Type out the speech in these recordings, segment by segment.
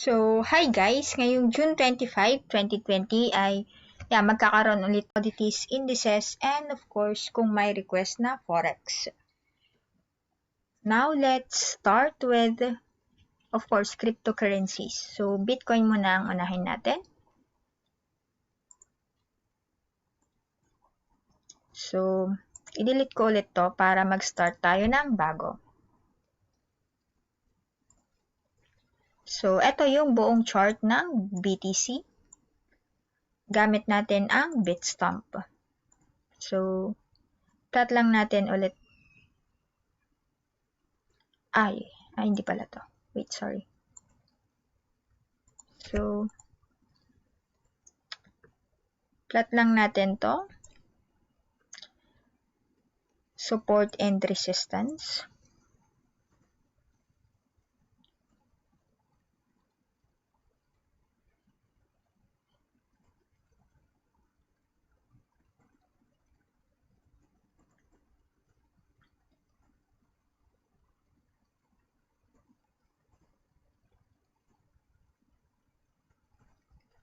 So, hi guys! Ngayong June 25, 2020 ay magkakaroon ulit commodities indices and of course kung may request na forex. Now, let's start with of course cryptocurrencies. So, Bitcoin muna ang unahin natin. So, i-delete ko ulit to para mag-start tayo ng bago. So, ito yung buong chart ng BTC. Gamit natin ang Bitstamp. So, plot lang natin ulit. Ay, hindi pala to. Wait, sorry. So, plot lang natin to. Support and resistance.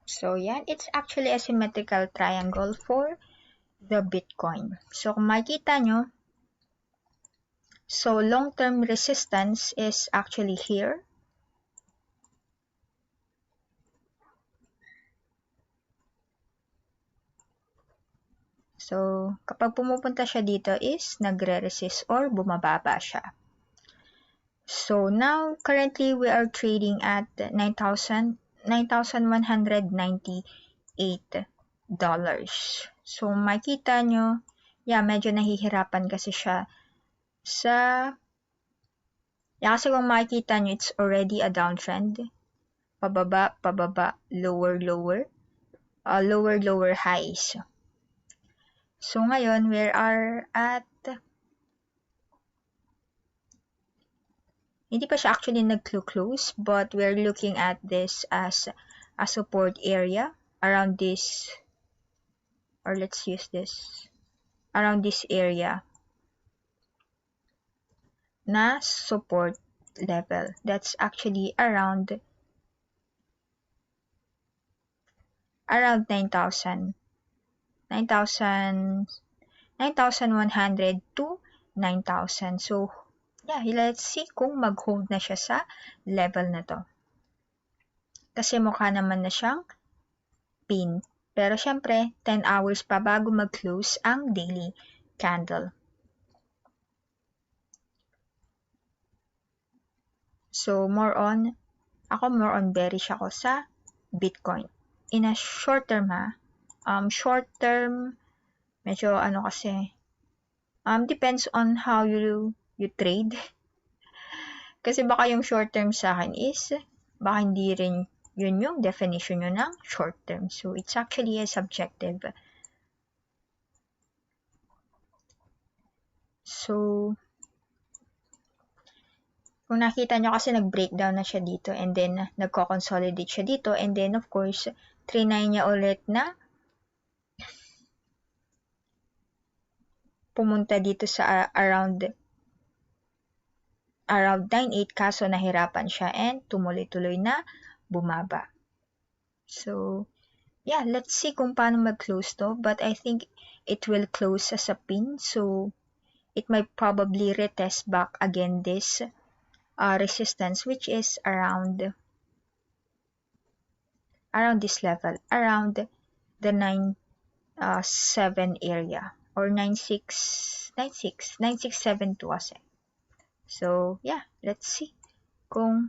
So, yan. It's actually a symmetrical triangle for the Bitcoin. So, kung makikita nyo, so long-term resistance is actually here. So, kapag pumupunta siya dito is nagre-resist or bumababa siya. So, now, currently, we are trading at $9,198. So, makita nyo, medyo nahihirapan kasi siya kasi kung makikita nyo, it's already a downtrend. Pababa, pababa, lower, lower, lower highs. So, ngayon, we are at hindi pa siya actually nag-close, but we're looking at this as a support area around this, or let's use this, around this area na support level. That's actually around 9,100 to 9,000. So, let's see kung mag-hold na siya sa level na to. Kasi mukha naman na siyang pin. Pero syempre, 10 hours pa bago mag-close ang daily candle. So, more on bearish ako sa Bitcoin. In a short term short term, medyo kasi, depends on how you trade. Kasi baka yung short term sa akin is, baka hindi rin yun yung definition nyo ng short term. So, it's actually a subjective. So, kung nakita nyo kasi nag-breakdown na siya dito and then nagko-consolidate siya dito and then of course, 3.9 niya ulit na pumunta dito sa around 9.8 kaso nahirapan siya and tumuloy-tuloy na bumaba. So, let's see kung paano mag-close to. But I think it will close as a pin. So, it might probably retest back again this resistance which is around this level. Around the 9.7 area. Or 9.672 kasi. So, let's see kung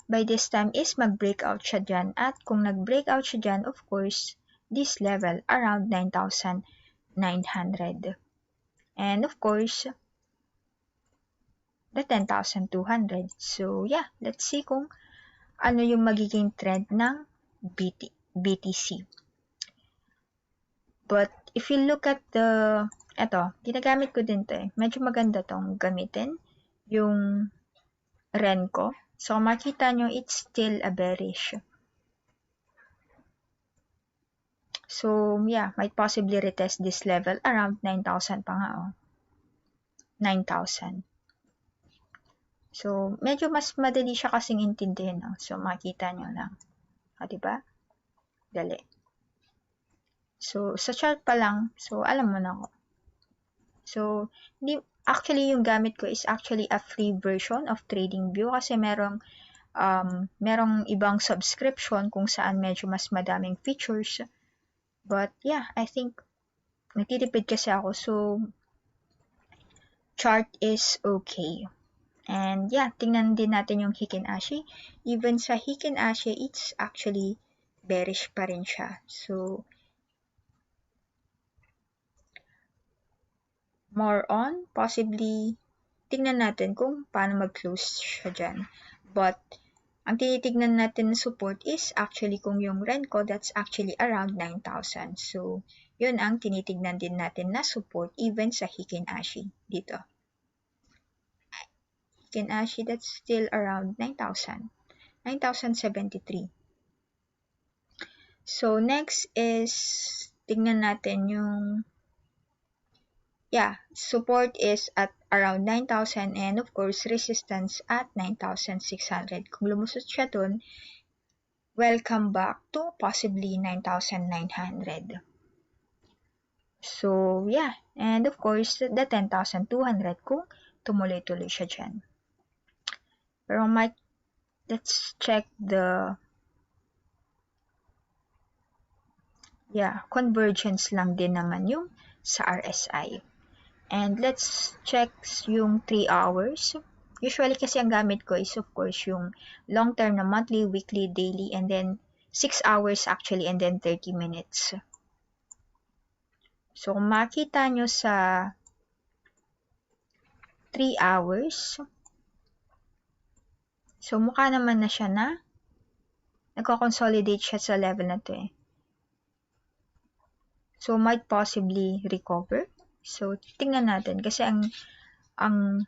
by this time is mag-breakout siya dyan. At kung nag-breakout siya dyan, of course, this level around 9,900. And of course, the 10,200. So, let's see kung ano yung magiging trend ng BTC. But if you look at ginagamit ko din to Medyo maganda tong gamitin. Yung Renko. So, makita nyo, it's still a bearish. So, might possibly retest this level around 9,000 pa nga, 9,000. So, medyo mas madali siya kasing intindihin. No? So, makita nyo lang. Diba? Dali. So, sa chart pa lang, so, alam mo na ako. So, actually, yung gamit ko is actually a free version of TradingView kasi merong ibang subscription kung saan medyo mas madaming features. But, yeah, I think nagtitipid kasi ako. So, chart is okay. And yeah, tingnan din natin yung Heikin-Ashi. Even sa Heikin-Ashi, it's actually bearish pa rin siya. So, more on, possibly, tingnan natin kung paano mag-close siya dyan. But, ang tinitignan natin na support is actually kung yung Renko, that's actually around 9,000. So, yun ang tinitignan din natin na support even sa Heikin-Ashi dito. Heikin-Ashi, that's still around 9,000. 9,073. So, next is, tignan natin yung, support is at around 9,000 and of course, resistance at 9,600. Kung lumusot siya dun, welcome back to possibly 9,900. So, yeah. And of course, the 10,200 kung tumuloy-tuloy siya dyan. Pero let's check the convergence lang din naman yung sa RSI. And let's check yung 3 hours. Usually kasi ang gamit ko is of course yung long term na monthly, weekly, daily, and then 6 hours actually, and then 30 minutes. So kung makita nyo sa 3 hours, so mukha naman na siya na nagko-consolidate siya sa level na to eh. So might possibly recover. So tingnan natin kasi ang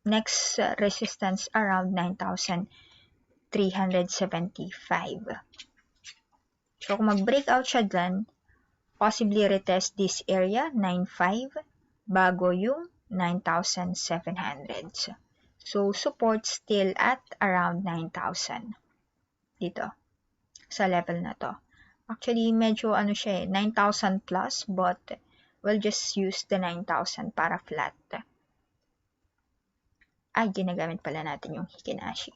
next resistance around 9,375. So kung mag-breakout siya dyan, possibly retest this area 9,500 bago yung 9,700. So support still at around 9,000 dito sa level na to. Actually, medyo siya 9,000 plus, but we'll just use the 9,000 para flat. Ay, ginagamit pala natin yung Heikin-Ashi.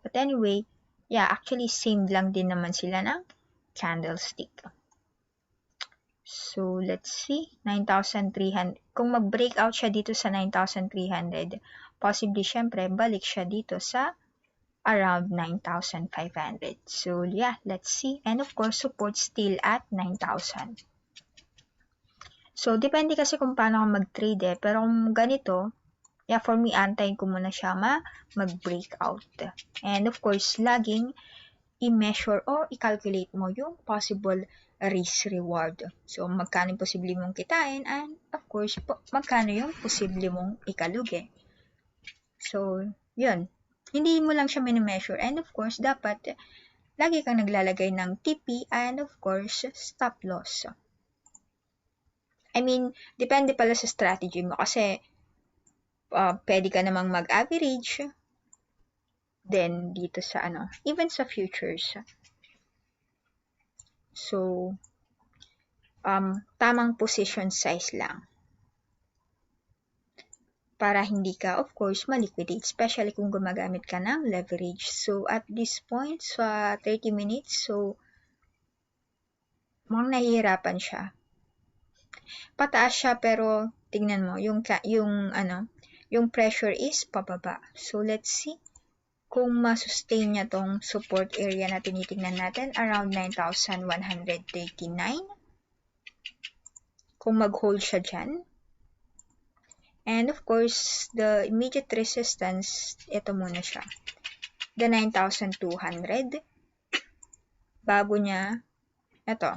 But anyway, actually same lang din naman sila ng candlestick. So, let's see, 9,300. Kung mag-breakout siya dito sa 9,300, possibly, syempre, balik siya dito sa around 9,500. So, let's see. And of course, support still at 9,000. So, depende kasi kung paano ka mag-trade eh. Pero kung ganito, for me, antayin ko muna siya mag-breakout. And of course, laging i-measure or i-calculate mo yung possible risk-reward. So, magkano yung posible mong kitain and of course, magkano yung posible mong ikalugi. So, yun. Hindi mo lang siya mini-measure. And of course, dapat lagi kang naglalagay ng TP and of course, stop loss. I mean, depende pala sa strategy mo kasi pwede ka namang mag-average then dito sa even sa futures. So, tamang position size lang. Para hindi ka, of course, ma-liquidate, especially kung gumagamit ka ng leverage. So, at this point, sa 30 minutes, so, mukhang nahihirapan siya. Pataas siya, pero, tingnan mo, yung pressure is pababa. So, let's see kung ma-sustain niya tong support area na tinitingnan natin, around 9,139. Kung mag-hold siya dyan. And of course, the immediate resistance, ito muna siya. The 9,200. Bago niya, ito.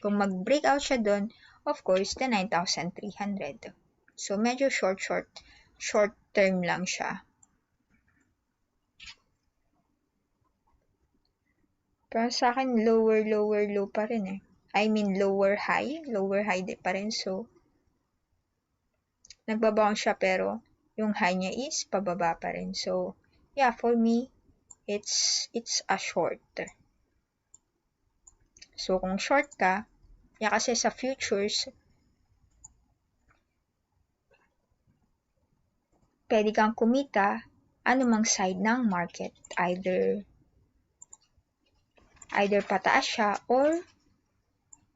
Kung mag-breakout siya doon, of course, the 9,300. So, medyo short term lang siya. Pero sa akin, lower, low pa rin eh. I mean, lower, high pa rin. So, nagbabounce siya pero yung high niya is pababa pa rin. So, yeah, for me, it's a short. So, kung short ka, yeah, kasi sa futures, pwede kang kumita anumang side ng market. Either pataas siya or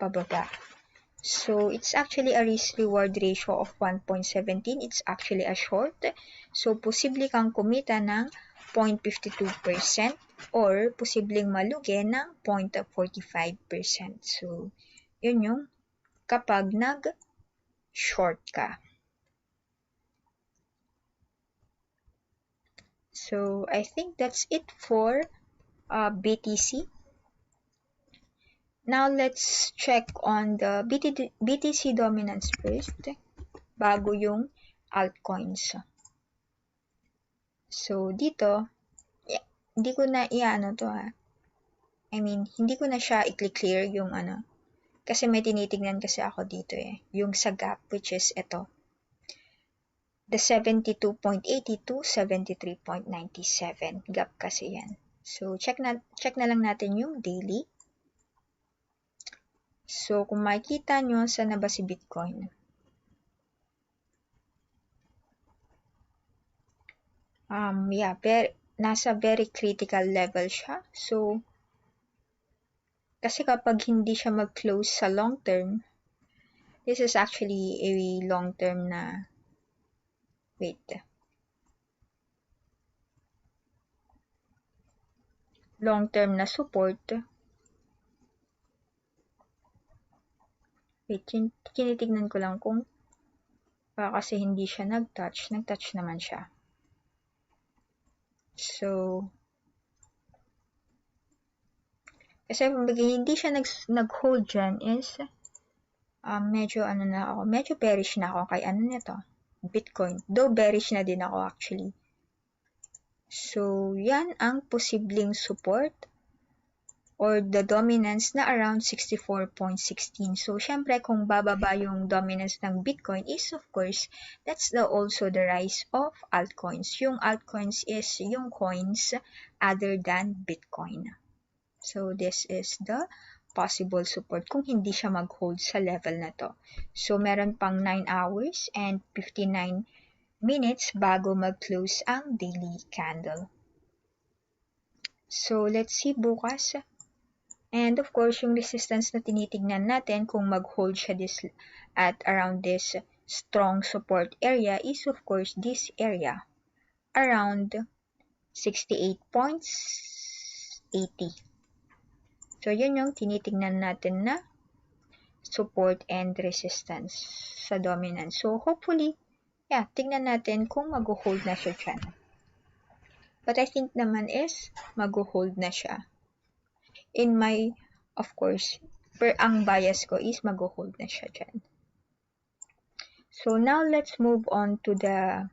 pababa. So, it's actually a risk-reward ratio of 1.17. It's actually a short. So, posible kang kumita ng 0.52% or posibleng malugi ng 0.45%. So, yun yung kapag nag-short ka. So, I think that's it for BTC. Now, let's check on the BTC dominance first, bago yung altcoins. So, dito, hindi ko na hindi ko na siya i-clear yung kasi may tinitignan kasi ako dito yung sa gap, which is ito. The 72.82, 73.97 gap kasi yan. So, check na lang natin yung daily. So, kung makikita nyo, saan na ba si Bitcoin? Nasa very critical level siya. So, kasi kapag hindi siya mag-close sa long term, this is actually a long term na, long term na support. Tinitignan ko lang kung kasi hindi siya nag-touch naman siya. So, kasi hindi siya nag-hold dyan is medyo bearish na ako kay nito, Bitcoin. Though bearish na din ako actually. So, yan ang posibleng support or the dominance na around 64.16. So, syempre, kung bababa yung dominance ng Bitcoin is, of course, that's also the rise of altcoins. Yung altcoins is yung coins other than Bitcoin. So, this is the possible support kung hindi siya mag-hold sa level na to. So, meron pang 9 hours and 59 minutes bago mag-close ang daily candle. So, let's see bukas. And of course, yung resistance na tinitignan natin kung mag-hold siya at around this strong support area is of course this area around 68.80. So, yun yung tinitignan natin na support and resistance sa dominance. So, hopefully, tignan natin kung mag-hold na siya dyan. But I think naman is mag-hold na siya. Of course, ang bias ko is mag-hold na siya dyan. So, now let's move on to the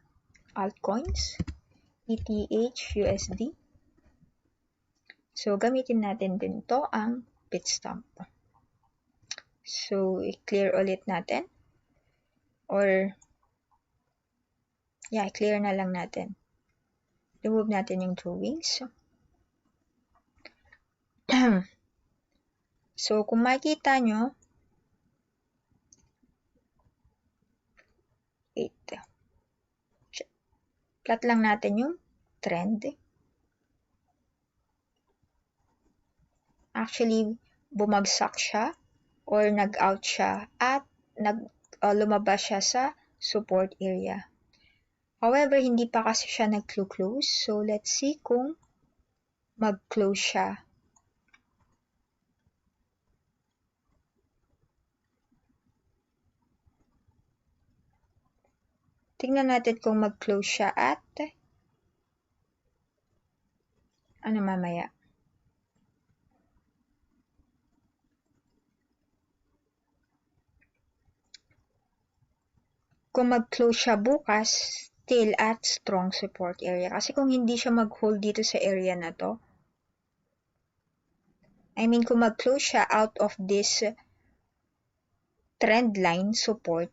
altcoins. ETH/USD. So, gamitin natin din to ang Bitstamp. So, i-clear ulit natin. Or, clear na lang natin. Remove natin yung drawings. So, kung makikita nyo, plot lang natin yung trend. Actually, bumagsak siya or nag-out siya at lumabas siya sa support area. However, hindi pa kasi siya nag-close. So, let's see kung mag-close siya. Tingnan natin kung mag-close siya at mamaya. Kung mag-close siya bukas, still at strong support area. Kasi kung hindi siya mag-hold dito sa area na to, kung mag-close siya out of this trend line support,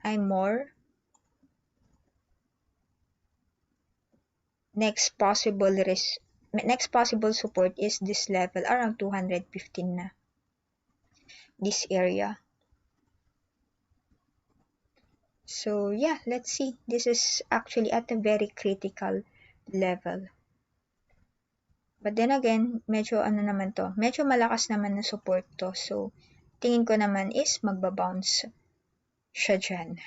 I'm more next possible support is this level around 215 na. This area. So yeah, let's see. This is actually at a very critical level. But then again, medyo ano naman to, medyo malakas naman na support to. So, tingin ko naman is magbabounce siya dyan.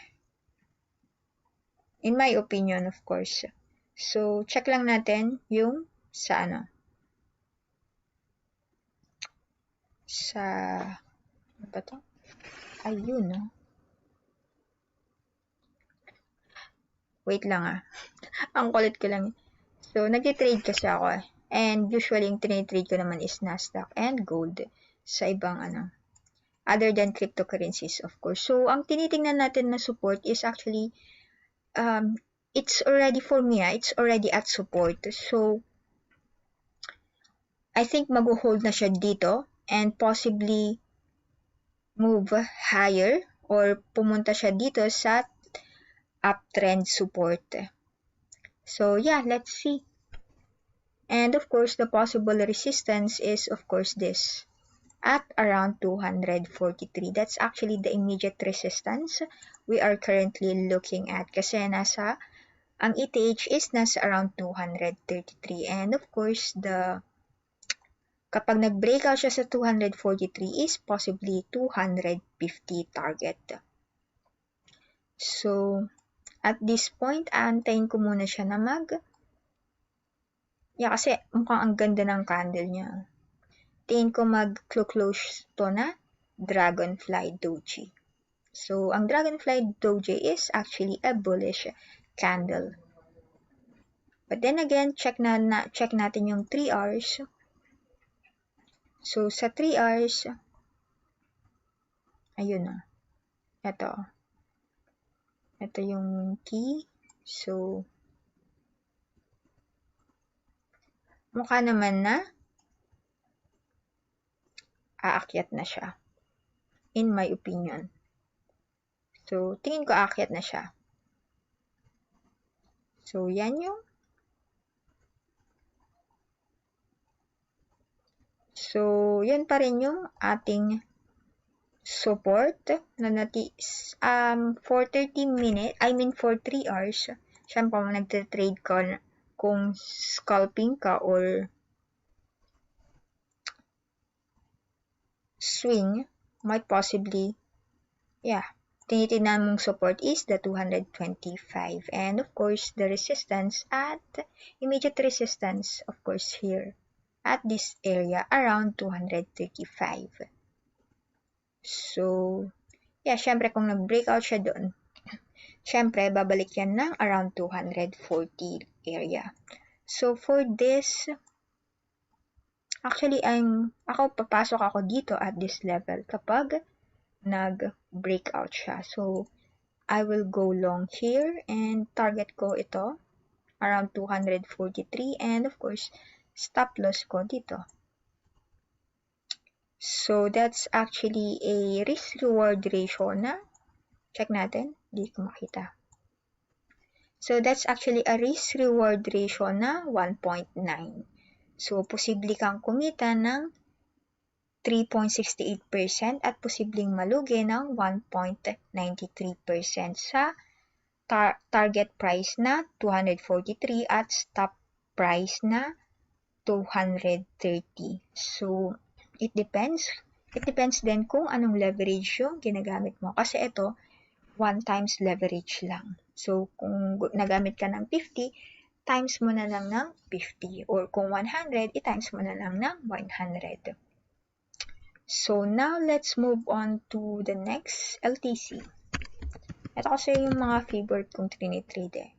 In my opinion, of course. So, check lang natin yung sa ano. Sa, ano ba to? Ayun, no? Wait lang ah. Ang kulit ko lang. So, nag-trade kasi ako eh. And usually, yung trade ko naman is NASDAQ and gold sa ibang ano. Other than cryptocurrencies, of course. So, ang tinitingnan natin na support is actually, it's already for me, it's already at support. So, I think mag-hold na siya dito and possibly move higher or pumunta siya dito sa uptrend support. So, yeah, let's see. And of course, the possible resistance is of course this at around 243. That's actually the immediate resistance we are currently looking at kasi ang ETH is nasa around 233. And of course, kapag nag-breakout siya sa 243 is possibly 250 target. So, at this point, aantayin ko muna siya na kasi mukhang ang ganda ng candle niya. Tingin ko mag-close to na Dragonfly Doji. So, ang Dragonfly Doji is actually a bullish candle. But then again, check natin yung 3 hours. So, sa 3 hours, ayun na. Ito yung key. So, mukha naman na aakyat na siya. In my opinion. So, tingin ko aakyat na siya. So, yan yung. So, yan pa rin yung ating support na for 30 minutes, for 3 hours. Siyempre, nagte-trade ka kung scalping ka or swing, might possibly, tinitingnan mong support is the 225. And of course, the resistance immediate resistance, of course, here at this area around 235. So, syempre kung nag-breakout siya doon, syempre babalik yan ng around 240 area. So, for this, actually, papasok ako dito at this level kapag nag-breakout siya. So, I will go long here and target ko ito around 243 and of course, stop loss ko dito. So, that's actually a risk-reward ratio na, check natin, hindi ko makita. So, that's actually a risk-reward ratio na 1.9. So, posible kang kumita ng 3.68% at posibleng malugi ng 1.93% sa target price na 243 at stop price na 230. So, it depends. It depends din kung anong leverage yung ginagamit mo. Kasi ito, 1 times leverage lang. So, kung nagamit ka ng 50, times mo na lang ng 50. Or kung 100, i-times mo na lang ng 100. So, now let's move on to the next LTC. Ito kasi yung mga favorite kong trade eh.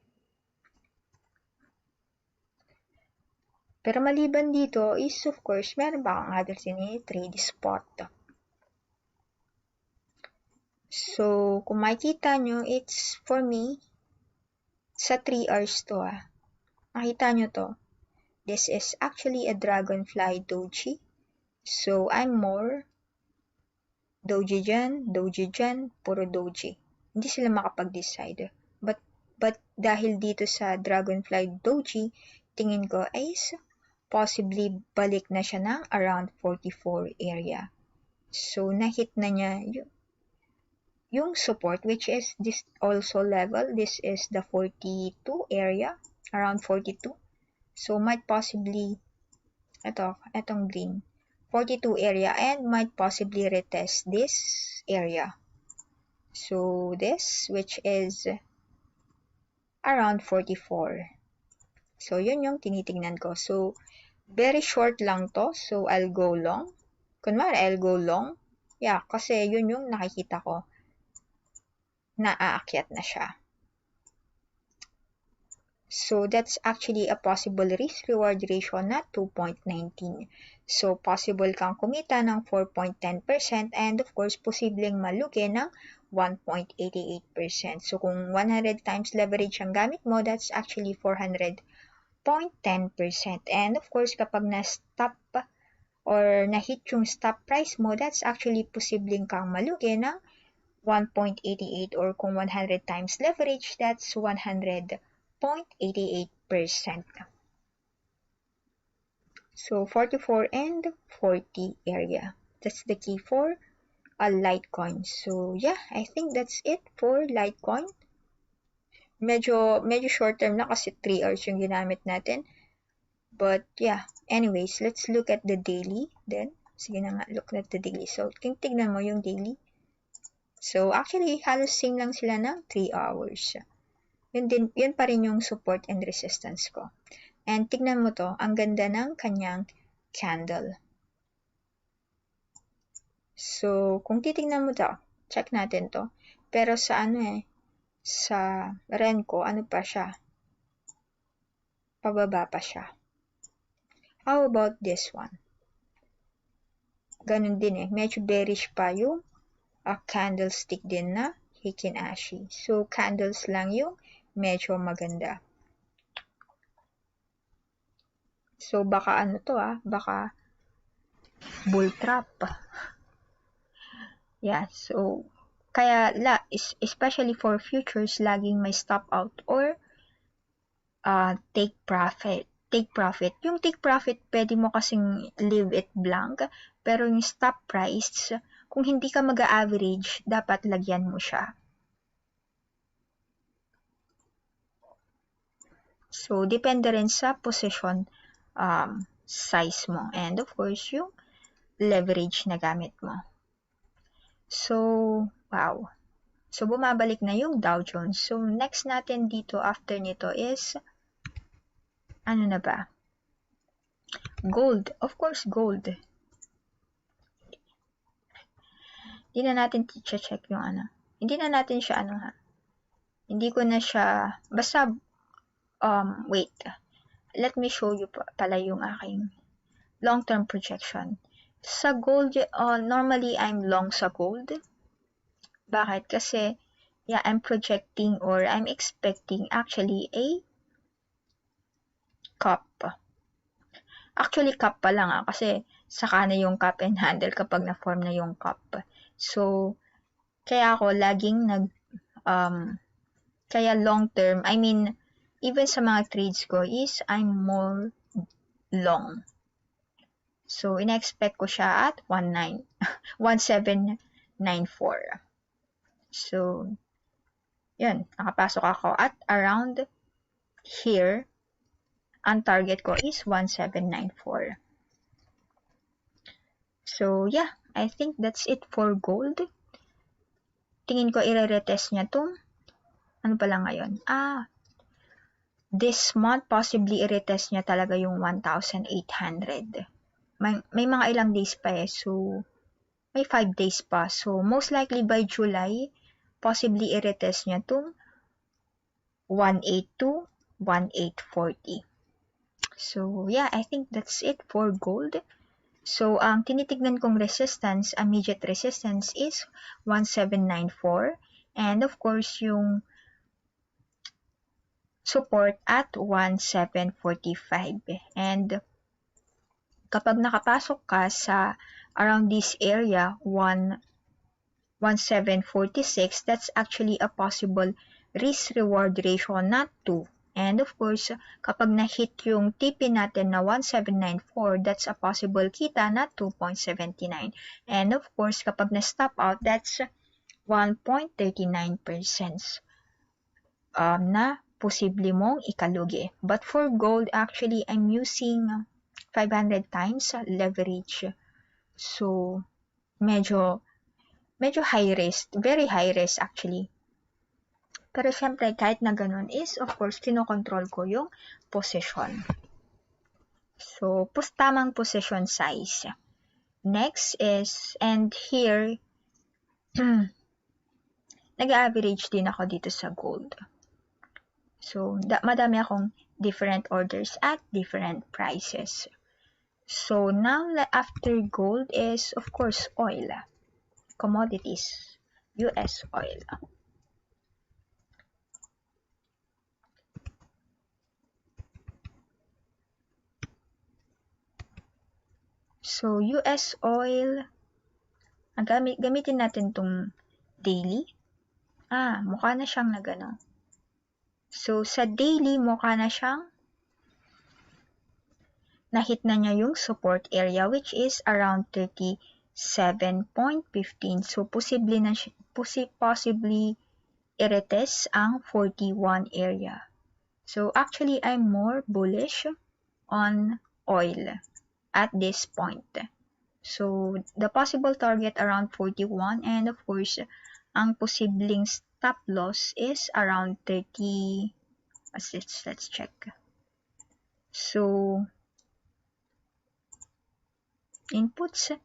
Pero maliban dito is, of course, meron ba akong other trade spot. So, kung makikita nyo, it's for me, sa 3 hours to Makita nyo to. This is actually a Dragonfly Doji. So, I'm more Doji dyan, puro Doji. Hindi sila makapag-decide. But dahil dito sa Dragonfly Doji, tingin ko is possibly balik na siya ng around 44 area. So, na-hit na niya yung support, which is this also level. This is the 42 area, around 42. So, might possibly, itong green, 42 area, and might possibly retest this area. So, this, which is around 44. So, yun yung tinitingnan ko. So, very short lang to. So, I'll go long. Kunwari, I'll go long. Yeah, kasi yun yung nakikita ko na aakyat na siya. So, that's actually a possible risk-reward ratio na 2.19. So, possible kang kumita ng 4.10% and of course, posibleng malugi ng 1.88%. So, kung 100 times leverage ang gamit mo, that's actually 400.10%. And of course, kapag na-stop or na-hit yung stop price mo, that's actually posibleng kang malugi ng 1.88 or kung 100 times leverage, that's 100.88%. So, 44 and 40 area. That's the key for a Litecoin. So, yeah, I think that's it for Litecoin. Medyo short term na kasi 3 hours yung ginamit natin. But, yeah, anyways, let's look at the daily then. Sige na nga, look at the daily. So, tignan mo yung daily. So, actually, halos same lang sila ng 3 hours. Yun pa rin yung support and resistance ko. And tignan mo to, ang ganda ng kanyang candle. So, kung titignan mo to, check natin to. Pero sa sa Renko, pa siya? Pababa pa siya. How about this one? Ganun din medyo bearish pa yung candlestick din na Heikin-Ashi. So, candles lang yung medyo maganda. So, baka baka bull trap. Yeah, so, kaya, especially for futures, laging may stop out or take profit. Yung take profit, pwede mo kasing leave it blank, pero yung stop price, kung hindi ka mag-average, dapat lagyan mo siya. So, depende rin sa position size mo. And of course, yung leverage na gamit mo. So, wow. So, bumabalik na yung Dow Jones. So, next natin dito after nito is, ano na ba? Gold. Of course, gold. Hindi na natin check yung Hindi na natin siya Hindi ko na siya, basta, wait. Let me show you pala yung aking long-term projection. Sa gold, normally I'm long sa gold. Bakit? Kasi, yeah, I'm projecting or I'm expecting actually a cup. Actually, cup pa lang kasi saka na yung cup and handle kapag na-form na yung cup. So, kaya ako laging kaya long term, I mean, even sa mga trades ko is I'm more long. So, ina-expect ko siya at 1794. So, yun, nakapasok ako at around here. Ang target ko is 1794. So, yeah, I think that's it for gold. Tingin ko i-retest niya itong, ano pala ngayon? This month, possibly i-retest niya talaga yung 1,800. May mga ilang days pa so may 5 days pa. So, most likely by July, possibly i-retest niya itong 182, 1840. So, yeah, I think that's it for gold. So, ang tinitignan kong resistance, immediate resistance is 1794. And of course, yung support at 1745. And kapag nakapasok ka sa around this area, 1746, that's actually a possible risk-reward ratio na 2. And of course, kapag na-hit yung TP natin na 1794, that's a possible kita na 2.79. And of course, kapag na-stop out, that's 1.39% na posible mong ikalugi. But for gold, actually, I'm using 500 times leverage. So, medyo high risk, very high risk actually. Pero syempre, kahit na ganun is, of course, kinokontrol ko yung position. So, tamang position size. Next is, and here, nag-average din ako dito sa gold. So, madami akong different orders at different prices. So, now, after gold is, of course, oil. Commodities. US oil. So, US oil, gamitin natin itong daily. Mukha na siyang nagano. So, sa daily, mukha na siyang na-hit na niya yung support area which is around 37.15. So, possibly i-retest ang 41 area. So, actually, I'm more bullish on oil at this point. So, the possible target around 41 and of course, ang posibleng stop loss is around 30. Let's check. So, inputs,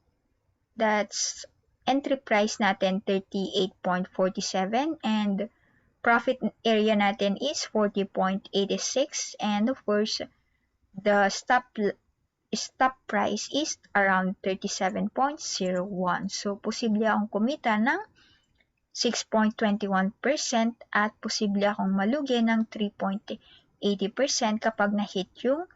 that's entry price natin 38.47 and profit area natin is 40.86 and of course, the stop price is around 37.01. So, posible akong kumita ng 6.21% at posible akong malugi ng 3.80% kapag na-hit yung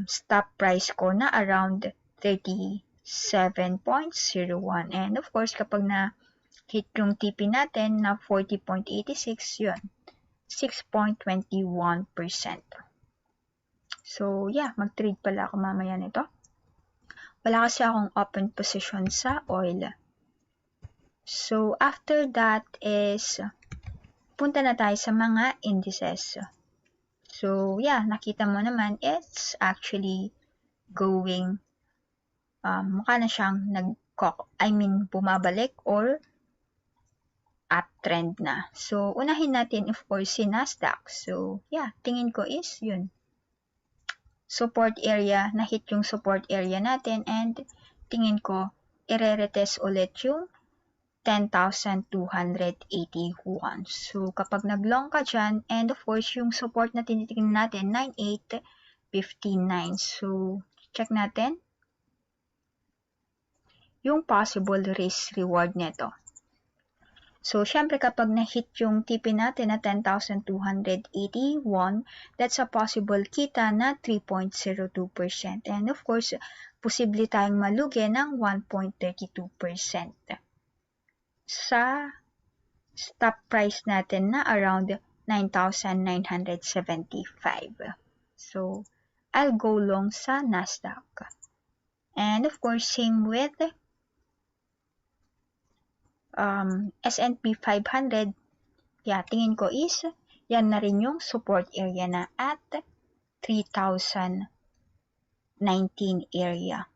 stop price ko na around 37.01. And of course, kapag na-hit yung TP natin na 40.86, yun, 6.21%. So, yeah, mag-trade pala ako mamaya nito. Wala kasi akong open position sa oil. So, after that is, punta na tayo sa mga indices. So, yeah, nakita mo naman, it's actually going, mukha na siyang bumabalik or uptrend na. So, unahin natin, of course, si NASDAQ. So, yeah, tingin ko is yun. Support area, na-hit yung support area natin and tingin ko, i-retest ulit yung 10,281. So, kapag nag-long ka dyan, and of course, yung support na tinitingnan natin, 9,859. So, check natin yung possible risk-reward nito. So, syempre kapag na-hit yung TP natin na 10,281, that's a possible kita na 3.02%. And of course, posible tayong malugi ng 1.32%. Sa stop price natin na around 9,975. So, I'll go long sa NASDAQ. And of course, same with S&P 500, yeah, tingin ko is, yan na rin yung support area na at 3,019 area.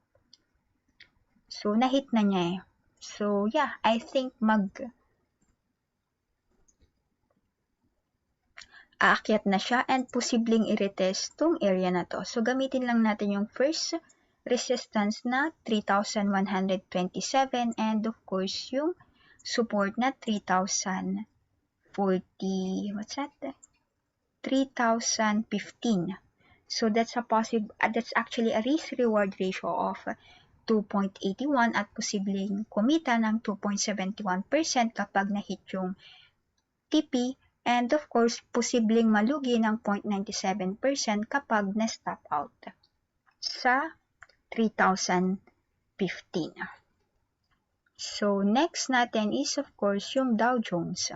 So, na-hit na niya eh. So, yeah, I think aakyat na siya and posibleng i-retest tong area na to. So, gamitin lang natin yung first resistance na 3,127 and of course, yung support na 3,040, what's that? 3,015. So that's actually a risk-reward ratio of 2.81 at posibleng kumita ng 2.71% kapag na-hit yung TP and of course, posibleng malugi ng 0.97% kapag na-stop out sa 3,015. So, next natin is of course yung Dow Jones.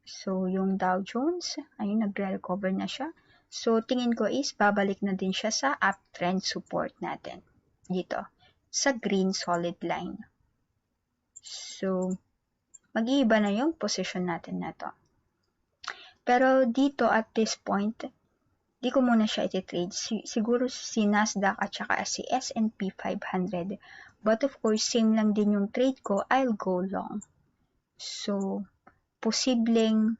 So, yung Dow Jones, ayun, nagre-recover na siya. So, tingin ko is babalik na din siya sa uptrend support natin. Dito, sa green solid line. So, mag-iiba na yung position natin na to. Pero dito at this point, di ko muna siya iti-trade. Siguro si NASDAQ at saka si S&P 500. But of course, same lang din yung trade ko. I'll go long. So, posibleng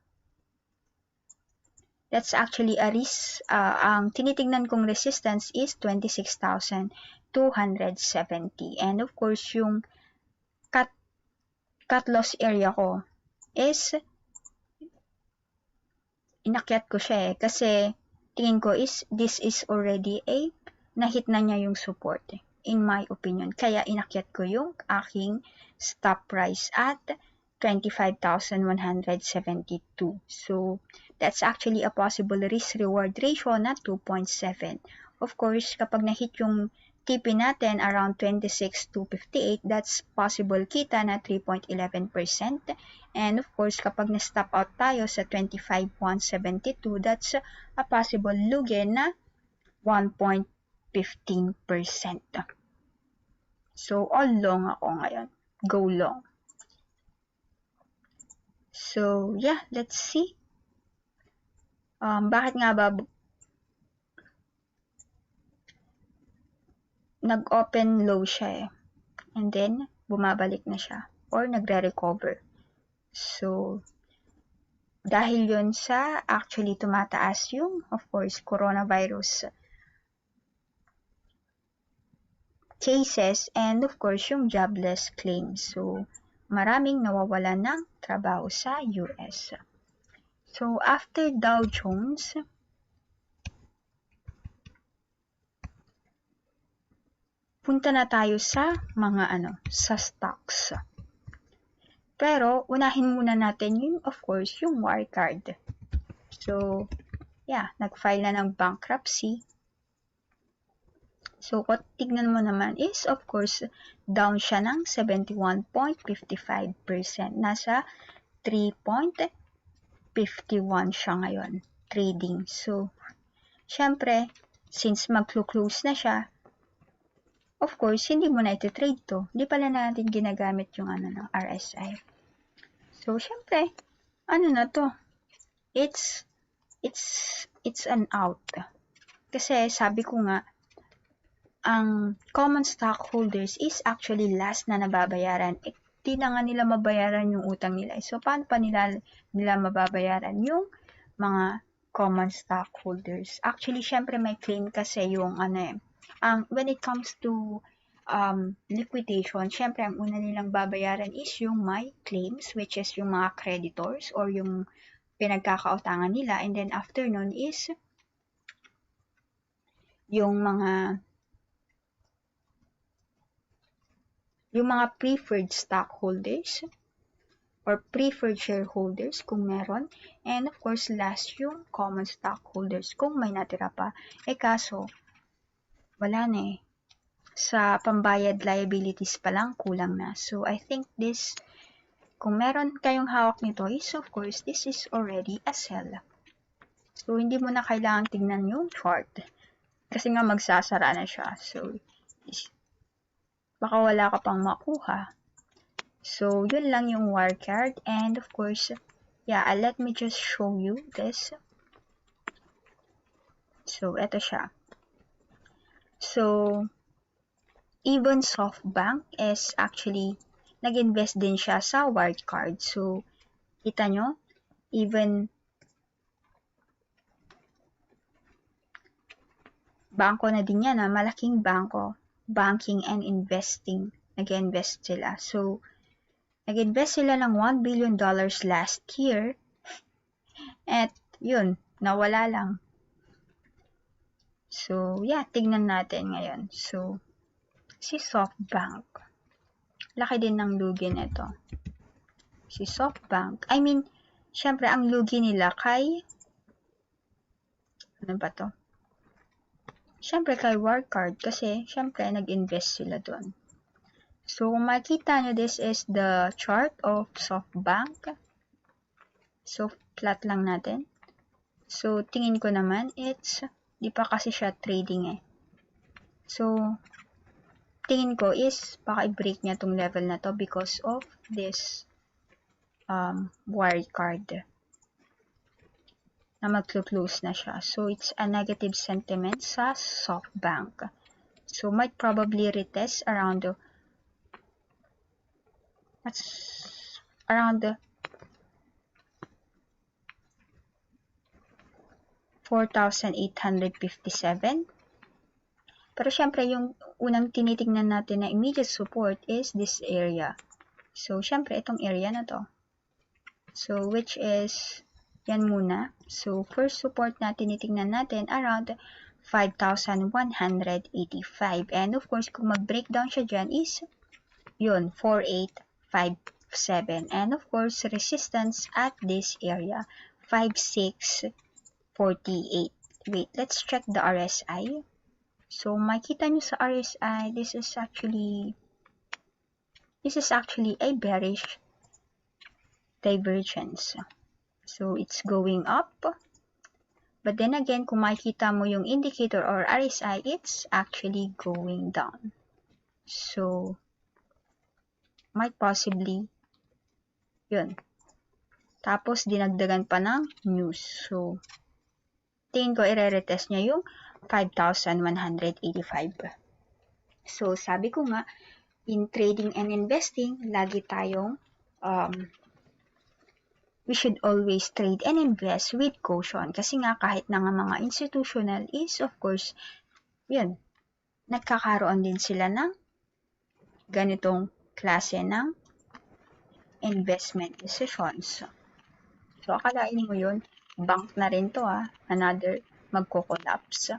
that's actually a risk. Ang tinitingnan kong resistance is 26,270. And of course, yung cut loss area ko is inakyat ko siya kasi tingin ko is this is already nahit na niya yung support in my opinion. Kaya inakyat ko yung aking stop price at 25,172. So, that's actually a possible risk-reward ratio na 2.7. Of course, kapag nahit yung TP natin around 26,258, that's possible kita na 3.11%. And of course, kapag na-stop out tayo sa 25,172, that's a possible lugi na 1.15%. So, all long ako ngayon. Go long. So, yeah, let's see. Bakit nga ba nag-open low siya and then, bumabalik na siya. Or nagre-recover. So, dahil yun sa actually tumataas yung, of course, coronavirus cases and of course yung jobless claims. So, maraming nawawalan ng trabaho sa US. So, after Dow Jones, punta na tayo sa mga sa stocks. Pero, unahin muna natin yung, of course, yung Wirecard. So, yeah, nag-file na ng bankruptcy. So, kung tignan mo naman is, of course, down siya ng 71.55%. Nasa 3.51 siya ngayon, trading. So, syempre, since mag-close na siya, of course, hindi mo na iti-trade to. Hindi pala natin ginagamit yung RSI. So, syempre, na to? It's an out. Kasi sabi ko nga, ang common stockholders is actually last na nababayaran. Di na nga nila mabayaran yung utang nila. So, paano pa nila mababayaran yung mga common stockholders? Actually, syempre may claim kasi yung when it comes to liquidation, syempre ang una nilang babayaran is yung may claims, which is yung mga creditors or yung pinagkakautangan nila. And then after nun is yung mga preferred stockholders or preferred shareholders kung meron. And of course, last yung common stockholders kung may natira pa. Kaso, wala na sa pambayad liabilities pa lang, kulang na. So, I think this, kung meron kayong hawak nito is, of course, this is already a sell. So, hindi mo na kailangan tingnan yung chart. Kasi nga magsasara na siya. So, baka wala ka pang makuha. So, yun lang yung Wirecard. And of course, yeah, let me just show you this. So, eto siya. So, even Softbank is actually, nag-invest din siya sa Wirecard. So, kita nyo, even bangko na din yan, malaking bangko. Banking and investing, nag-invest sila. So, nag-invest sila ng $1 billion last year. At yun, nawala lang. So, yeah, tignan natin ngayon. So, si Softbank, laki din ng lugi nito. Si Softbank, I mean, syempre, ang lugi nila kay, ano ba to? Syempre kay Wirecard kasi syempre nag-invest sila doon. So, kung makita nyo, this is the chart of Softbank. So, flat lang natin. So, tingin ko naman, di pa kasi siya trading eh. So, tingin ko is, baka i-break niya tong level na to because of this Wirecard na mag-close na siya. So, it's a negative sentiment sa Softbank. So, might probably retest around 4,857. Pero syempre, yung unang tinitingnan natin na immediate support is this area. So, syempre, itong area na to. So, which is, yan muna. So, first support na tinitingnan natin around 5,185. And of course, kung mag-breakdown siya dyan is, yun, 4,857. And of course, resistance at this area, 5,648. Wait, let's check the RSI. So, makita nyo sa RSI, this is actually a bearish divergence. So, it's going up. But then again, kung makikita mo yung indicator or RSI, it's actually going down. So, might possibly, yun. Tapos, dinagdagan pa ng news. So, tingin ko, i-retest niya yung 5,185. So, sabi ko nga, in trading and investing, lagi tayong we should always trade and invest with caution. Kasi nga kahit na nga mga institutional is, of course, yun, nagkakaroon din sila ng ganitong klase ng investment decisions. So, akalain mo yun, bank na rin to another magko-collapse.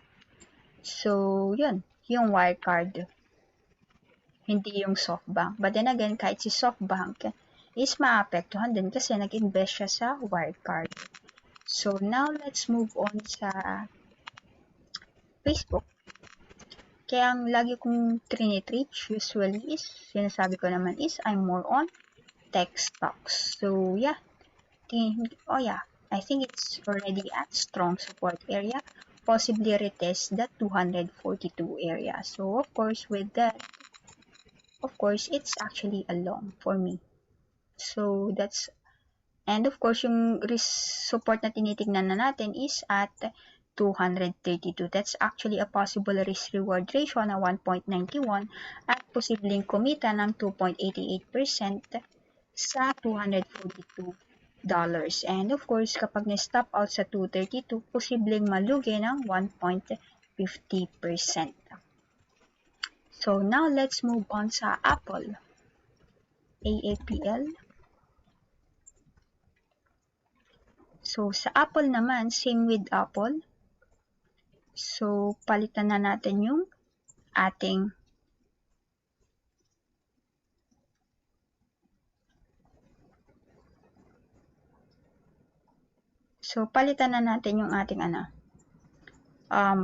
So, yun, yung Wirecard, hindi yung Softbank. But then again, kahit si Softbank is maapektuhan din kasi nag-invest siya sa Wirecard. So, now let's move on sa Facebook. Kaya ang lagi kong trinitreat usually is, sinasabi ko naman is, I'm more on tech stocks. So, yeah. I think it's already at strong support area. Possibly retest that 242 area. So, of course, with that, of course, it's actually a long for me. So, and of course, yung support na tinitignan na natin is at 232. That's actually a possible risk-reward ratio na 1.91 at posibleng kumita ng 2.88% sa $242. And of course, kapag na-stop out sa 232, posibleng malugi ng 1.50%. So, now let's move on sa Apple. AAPL. So, sa Apple naman, same with Apple. So, palitan na natin yung ating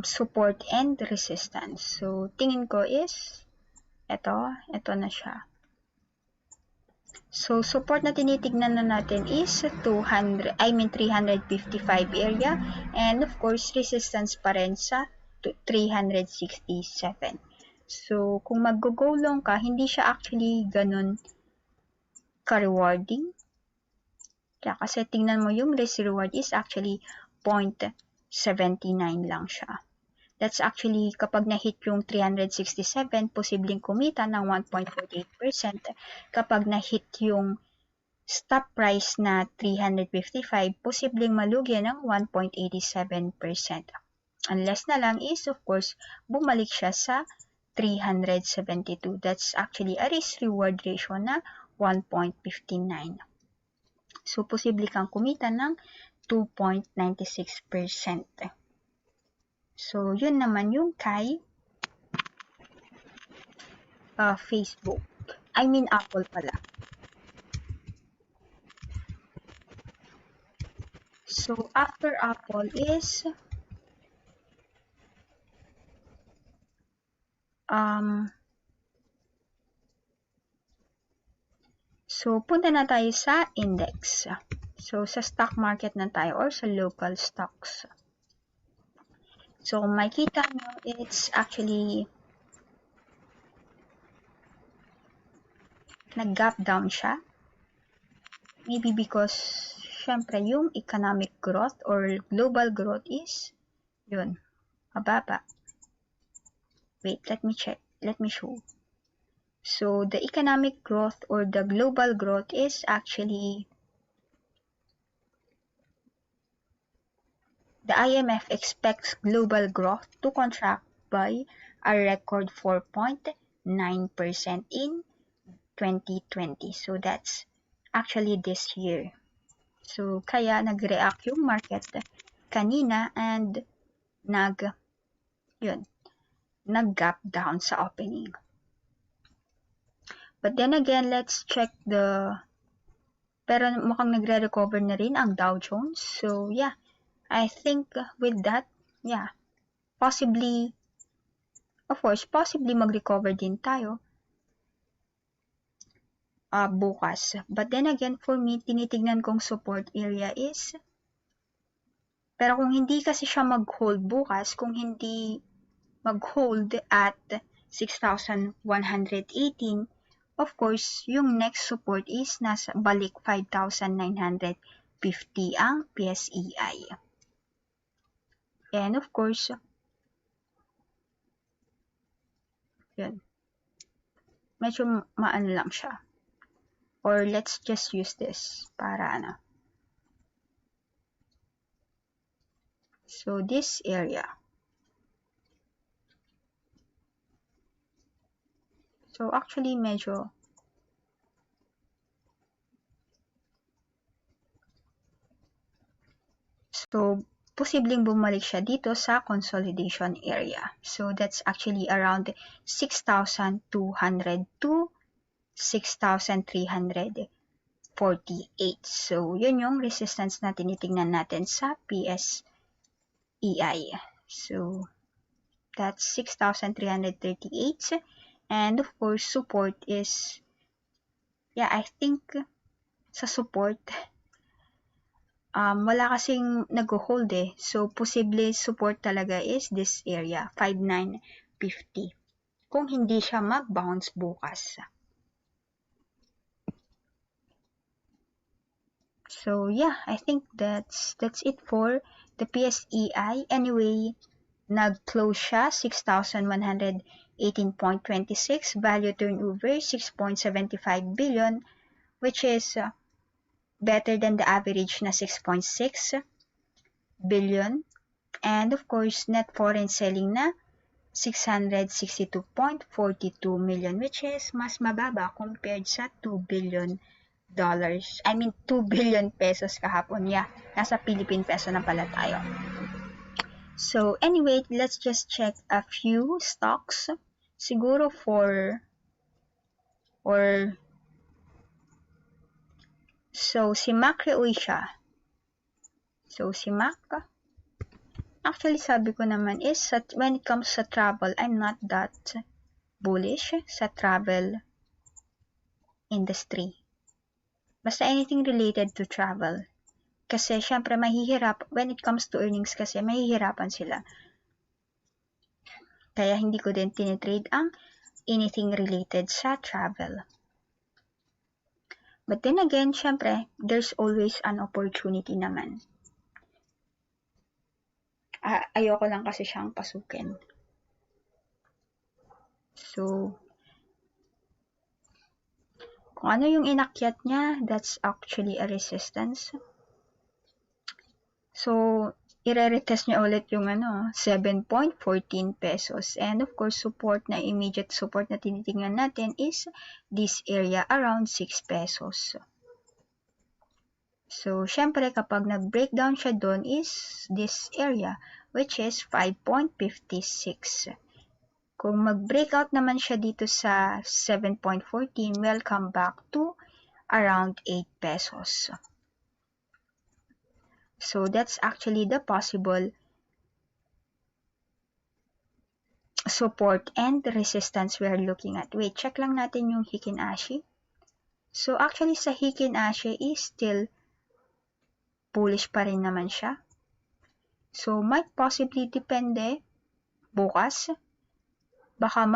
support and resistance. So, tingin ko is ito na siya. So, support na tinitignan na natin is 355 area. And of course, resistance pa rin sa 367. So, kung mag-go long ka, hindi siya actually ganun ka-rewarding. Kaya kasi tingnan mo yung risk-reward is actually 0.79 lang siya. That's actually, kapag na-hit yung 367, posibleng kumita ng 1.48%. Kapag na-hit yung stop price na 355, posibleng malugi ng 1.87%. Unless na lang is, of course, bumalik siya sa 372. That's actually a risk-reward ratio na 1.59. So, posible kang kumita ng 2.96%. So, yun naman yung kay Facebook. I mean, Apple pala. So, after Apple is So, punta na tayo sa index. So, sa stock market na tayo or sa local stocks. So, makikita nyo, it's actually nag-gap down siya. Maybe because, syempre, yung economic growth or global growth is, yun, mababa. Wait, let me check. Let me show. So, the economic growth or the global growth is actually, the IMF expects global growth to contract by a record 4.9% in 2020. So, that's actually this year. So, kaya nag-react yung market kanina and nag-gap down sa opening. But then again, let's check pero mukhang nagre-recover na rin ang Dow Jones. So, yeah, I think with that, yeah, possibly mag-recover din tayo bukas. But then again, for me, tinitignan kong support area is, pero kung hindi kasi siya mag-hold bukas, kung hindi mag-hold at 6,118, of course, yung next support is nasa balik 5,950 ang PSEI. And of course, yun. Medyo maano lang siya. Or let's just use this para ano. So this area. So actually medyo posibleng bumalik siya dito sa consolidation area. So that's actually around 6,200 to 6,348. So yun yung resistance na tinitingnan natin sa PSEI. So that's 6,338. And of course, support is, yeah, I think sa support, wala kasing nag-hold eh. So, posible support talaga is this area, 5,950. Kung hindi siya mag-bounce bukas. So, yeah, I think that's it for the PSEI. Anyway, nag-close siya, 6,118.26, value turnover, 6.75 billion, which is better than the average na 6.6 billion. And of course, net foreign selling na 662.42 million, which is mas mababa compared sa $2 billion. 2 billion pesos kahapon. Yeah, nasa Philippine peso na pala tayo. So anyway, let's just check a few stocks. Siguro si Macroasia. So si Mac, actually sabi ko naman is when it comes sa travel, I'm not that bullish sa travel industry. Basta anything related to travel. Kasi syempre when it comes to earnings kasi mahihirapan sila. Kaya hindi ko din tinitrade ang anything related sa travel. But then again, syempre, there's always an opportunity naman. Ayoko lang kasi siyang pasukin. So, kung ano yung inakyat niya, that's actually a resistance. So, ire-retest niya ulit yung 7.14 pesos. And of course, immediate support na tinitingnan natin is this area around 6 pesos. So, syempre, kapag nag-breakdown siya doon is this area, which is 5.56. Kung mag-breakout naman siya dito sa 7.14, we'll come back to around 8 pesos. So, that's actually the possible support and resistance we are looking at. Wait, check lang natin yung Heikin Ashi. So, actually, sa Heikin Asia is still bullish pa rin naman siya. So, might possibly depende bukas. Baka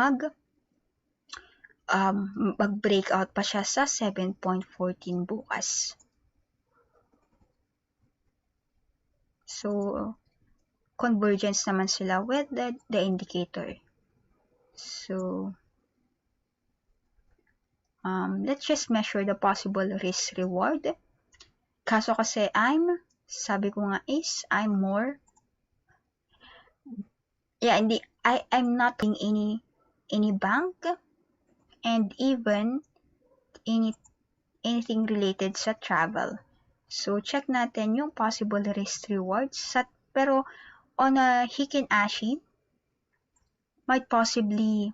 mag-breakout pa siya sa 7.14 bukas. So, convergence naman sila with the indicator. So, let's just measure the possible risk-reward. Kaso kasi sabi ko nga is, I'm not in any bank and even anything related sa travel. So, check natin yung possible risk-rewards. Pero, on a Heikin Ashi, might possibly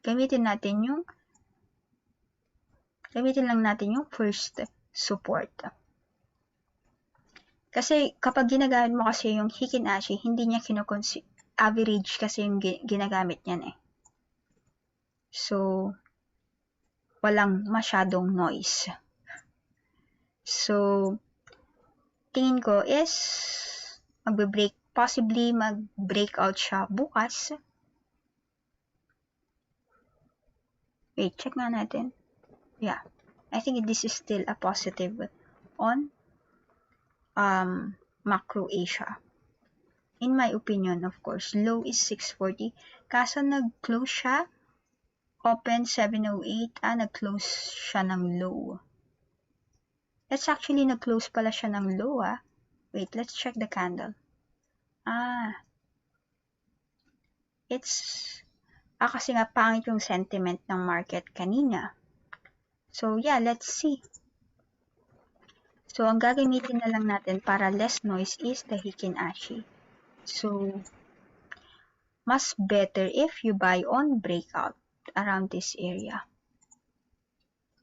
gamitin lang natin yung first support. Kasi kapag ginagamit mo kasi yung Heikin Ashi, hindi niya average kasi yung ginagamit niyan eh. So, walang masyadong noise. So, tingin ko is possibly mag-breakout siya bukas. Wait, check nga natin. Yeah, I think this is still a positive on Macroasia. In my opinion, of course, low is 640. Kaso nag-close siya, open 708, nag-close siya ng low. That's actually nag-close pala siya ng low, Wait, let's check the candle. Kasi nga pangit yung sentiment ng market kanina. So, yeah, let's see. So, ang gagamitin na lang natin para less noise is the Heikin Ashi. So, mas better if you buy on breakout around this area.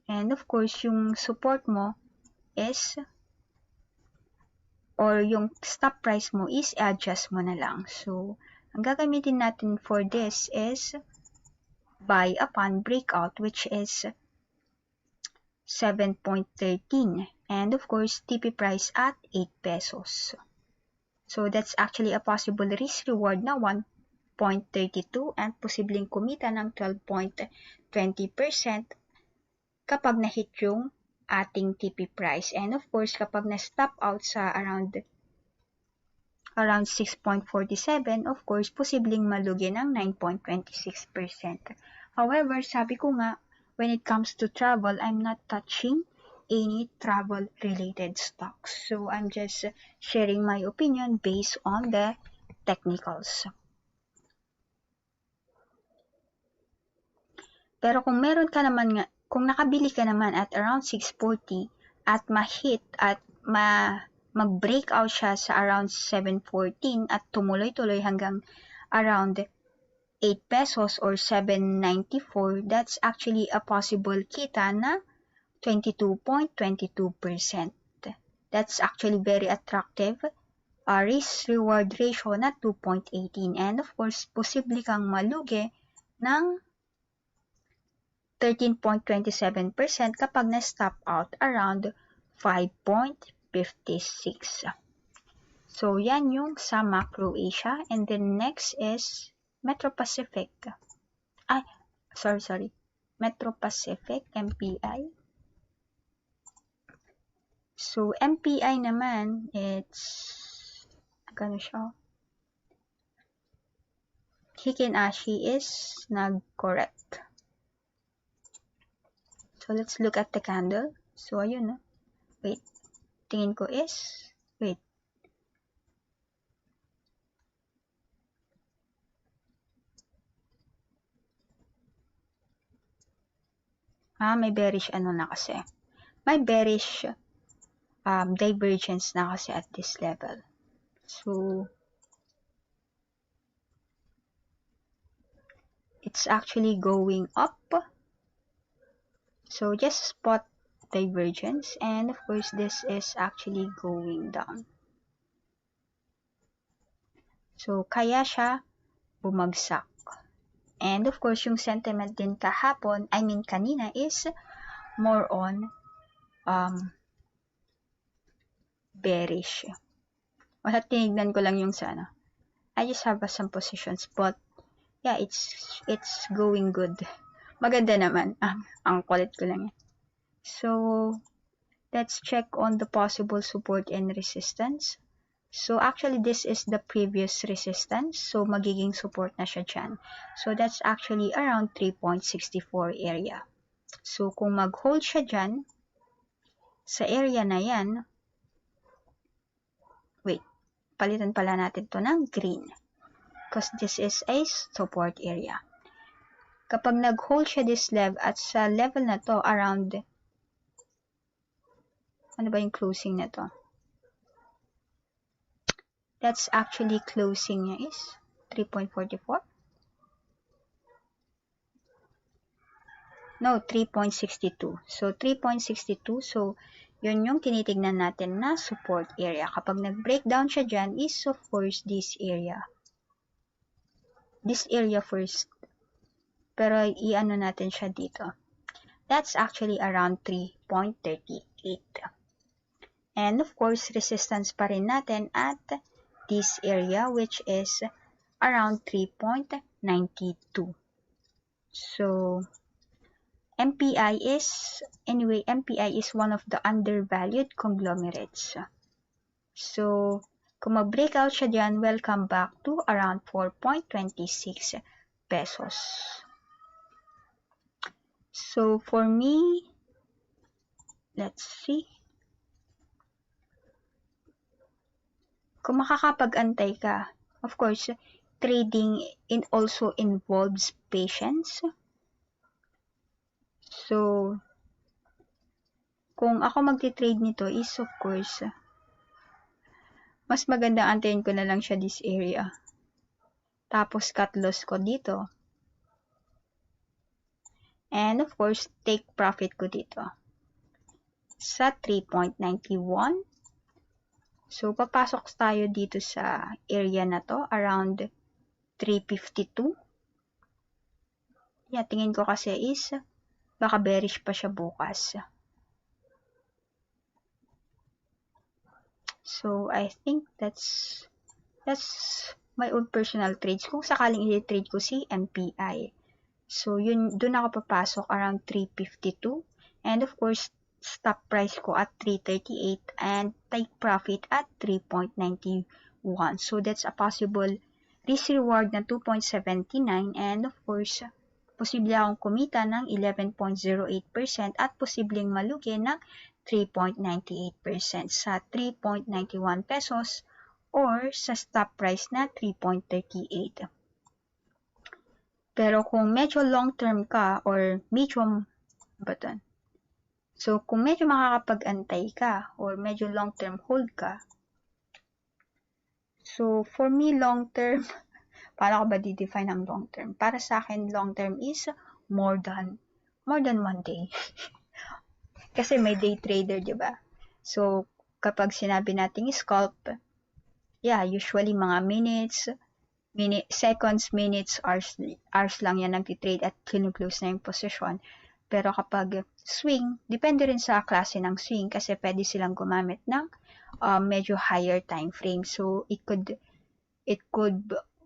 And of course, yung support mo is, or yung stop price mo is adjust mo na lang. So, ang gagamitin natin for this is buy upon breakout, which is 7.13. And of course, TP price at 8 pesos. So, that's actually a possible risk reward na 1.32 and posibleng kumita ng 12.20% kapag na-hit yung ating TP price. And of course, kapag na-stop out sa around 6.47, of course, posibleng malugi ng 9.26%. However, sabi ko nga, when it comes to travel, I'm not touching any travel-related stocks. So, I'm just sharing my opinion based on the technicals. Pero kung nakabili ka naman at around 640 at ma-hit at mag-breakout siya sa around 714 at tumuloy-tuloy hanggang around 8 pesos or 794, that's actually a possible kita na 22.22%. That's actually very attractive. Risk-reward ratio na 2.18. And of course, posible kang malugi ng 13.27% kapag na-stop out around 5.56. So, yan yung sa Macroasia. And then next is Metro Pacific. Metro Pacific, MPI. So, MPI naman, Heikin Ashi is nag-correct. So, let's look at the candle. So, ayun, Wait, tingin ko is, wait. May bearish na kasi. May bearish divergence na kasi at this level. So, it's actually going up. So, just spot divergence. And of course, this is actually going down. So, kaya siya bumagsak. And of course, yung sentiment din kanina is more on bearish. Wala, tinignan ko lang yung sa ano. I just have some positions, but yeah, it's going good. Maganda naman. Ang kulit ko lang yan. So, let's check on the possible support and resistance. So, actually, this is the previous resistance. So, magiging support na siya dyan. So, that's actually around 3.64 area. So, kung mag-hold siya dyan, sa area na yan, wait, palitan pala natin to ng green. Because this is a support area. Kapag nag-hold siya this level, at sa level na to, around, ano ba yung closing na to? That's actually closing niya is 3.44. No, 3.62. So, 3.62. So, yun yung tinitignan natin na support area. Kapag nag-breakdown siya dyan is, of course, this area. This area first. Pero, i-ano natin siya dito. That's actually around 3.38. And, of course, resistance pa rin natin at this area, which is around 3.92. So, MPI is one of the undervalued conglomerates. So, kung mag-breakout siya dyan, welcome back to around 4.26 pesos. So, for me, let's see. Kung makakapag-antay ka, of course, trading also involves patience. So, kung ako magti-trade nito is, of course, mas maganda antayin ko na lang siya this area. Tapos, cut loss ko dito. And, of course, take profit ko dito. Sa 3.91. So, papasok tayo dito sa area na to, around 352. Yeah, tingin ko kasi is, baka bearish pa siya bukas. So, I think that's my own personal trades. Kung sakaling i-trade ko si MPI. So, yun, dun ako papasok around 352. And of course, stop price ko at 338 and take profit at 3.91. So, that's a possible risk reward na 2.79 and of course, posible akong kumita ng 11.08% at posibleng malugi ng 3.98% sa 3.91 pesos or sa stop price na 3.38. Pero kung medyo long term ka or medium button, so kung medyo makakapag-antay ka or medyo long term hold ka, so for me long term, paano ko ba di-define ang long term? Para sa akin, long term is more than 1 day. Kasi may day trader, di ba? So, kapag sinabi natin scalp, yeah, usually mga seconds, minutes, hours lang yan nagtitrade at kinuklose na yung position. Pero kapag swing, depende rin sa klase ng swing kasi pwede silang gumamit ng medyo higher time frame. So, it could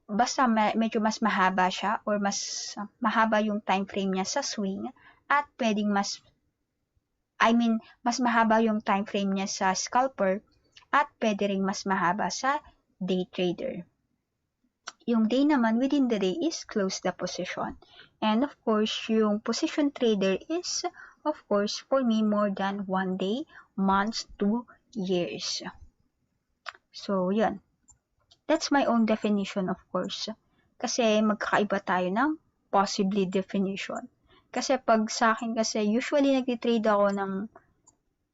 basta medyo mas mahaba siya or mas mahaba yung time frame niya sa swing at pwedeng mas mahaba yung time frame niya sa scalper at pwede ring mas mahaba sa day trader. Yung day naman within the day is close the position. And of course, yung position trader is, of course, for me, more than 1 day, months, 2 years. So, yun. That's my own definition, of course. Kasi magkakaiba tayo ng possibly definition. Kasi pag sa akin kasi, usually nagtitrade ako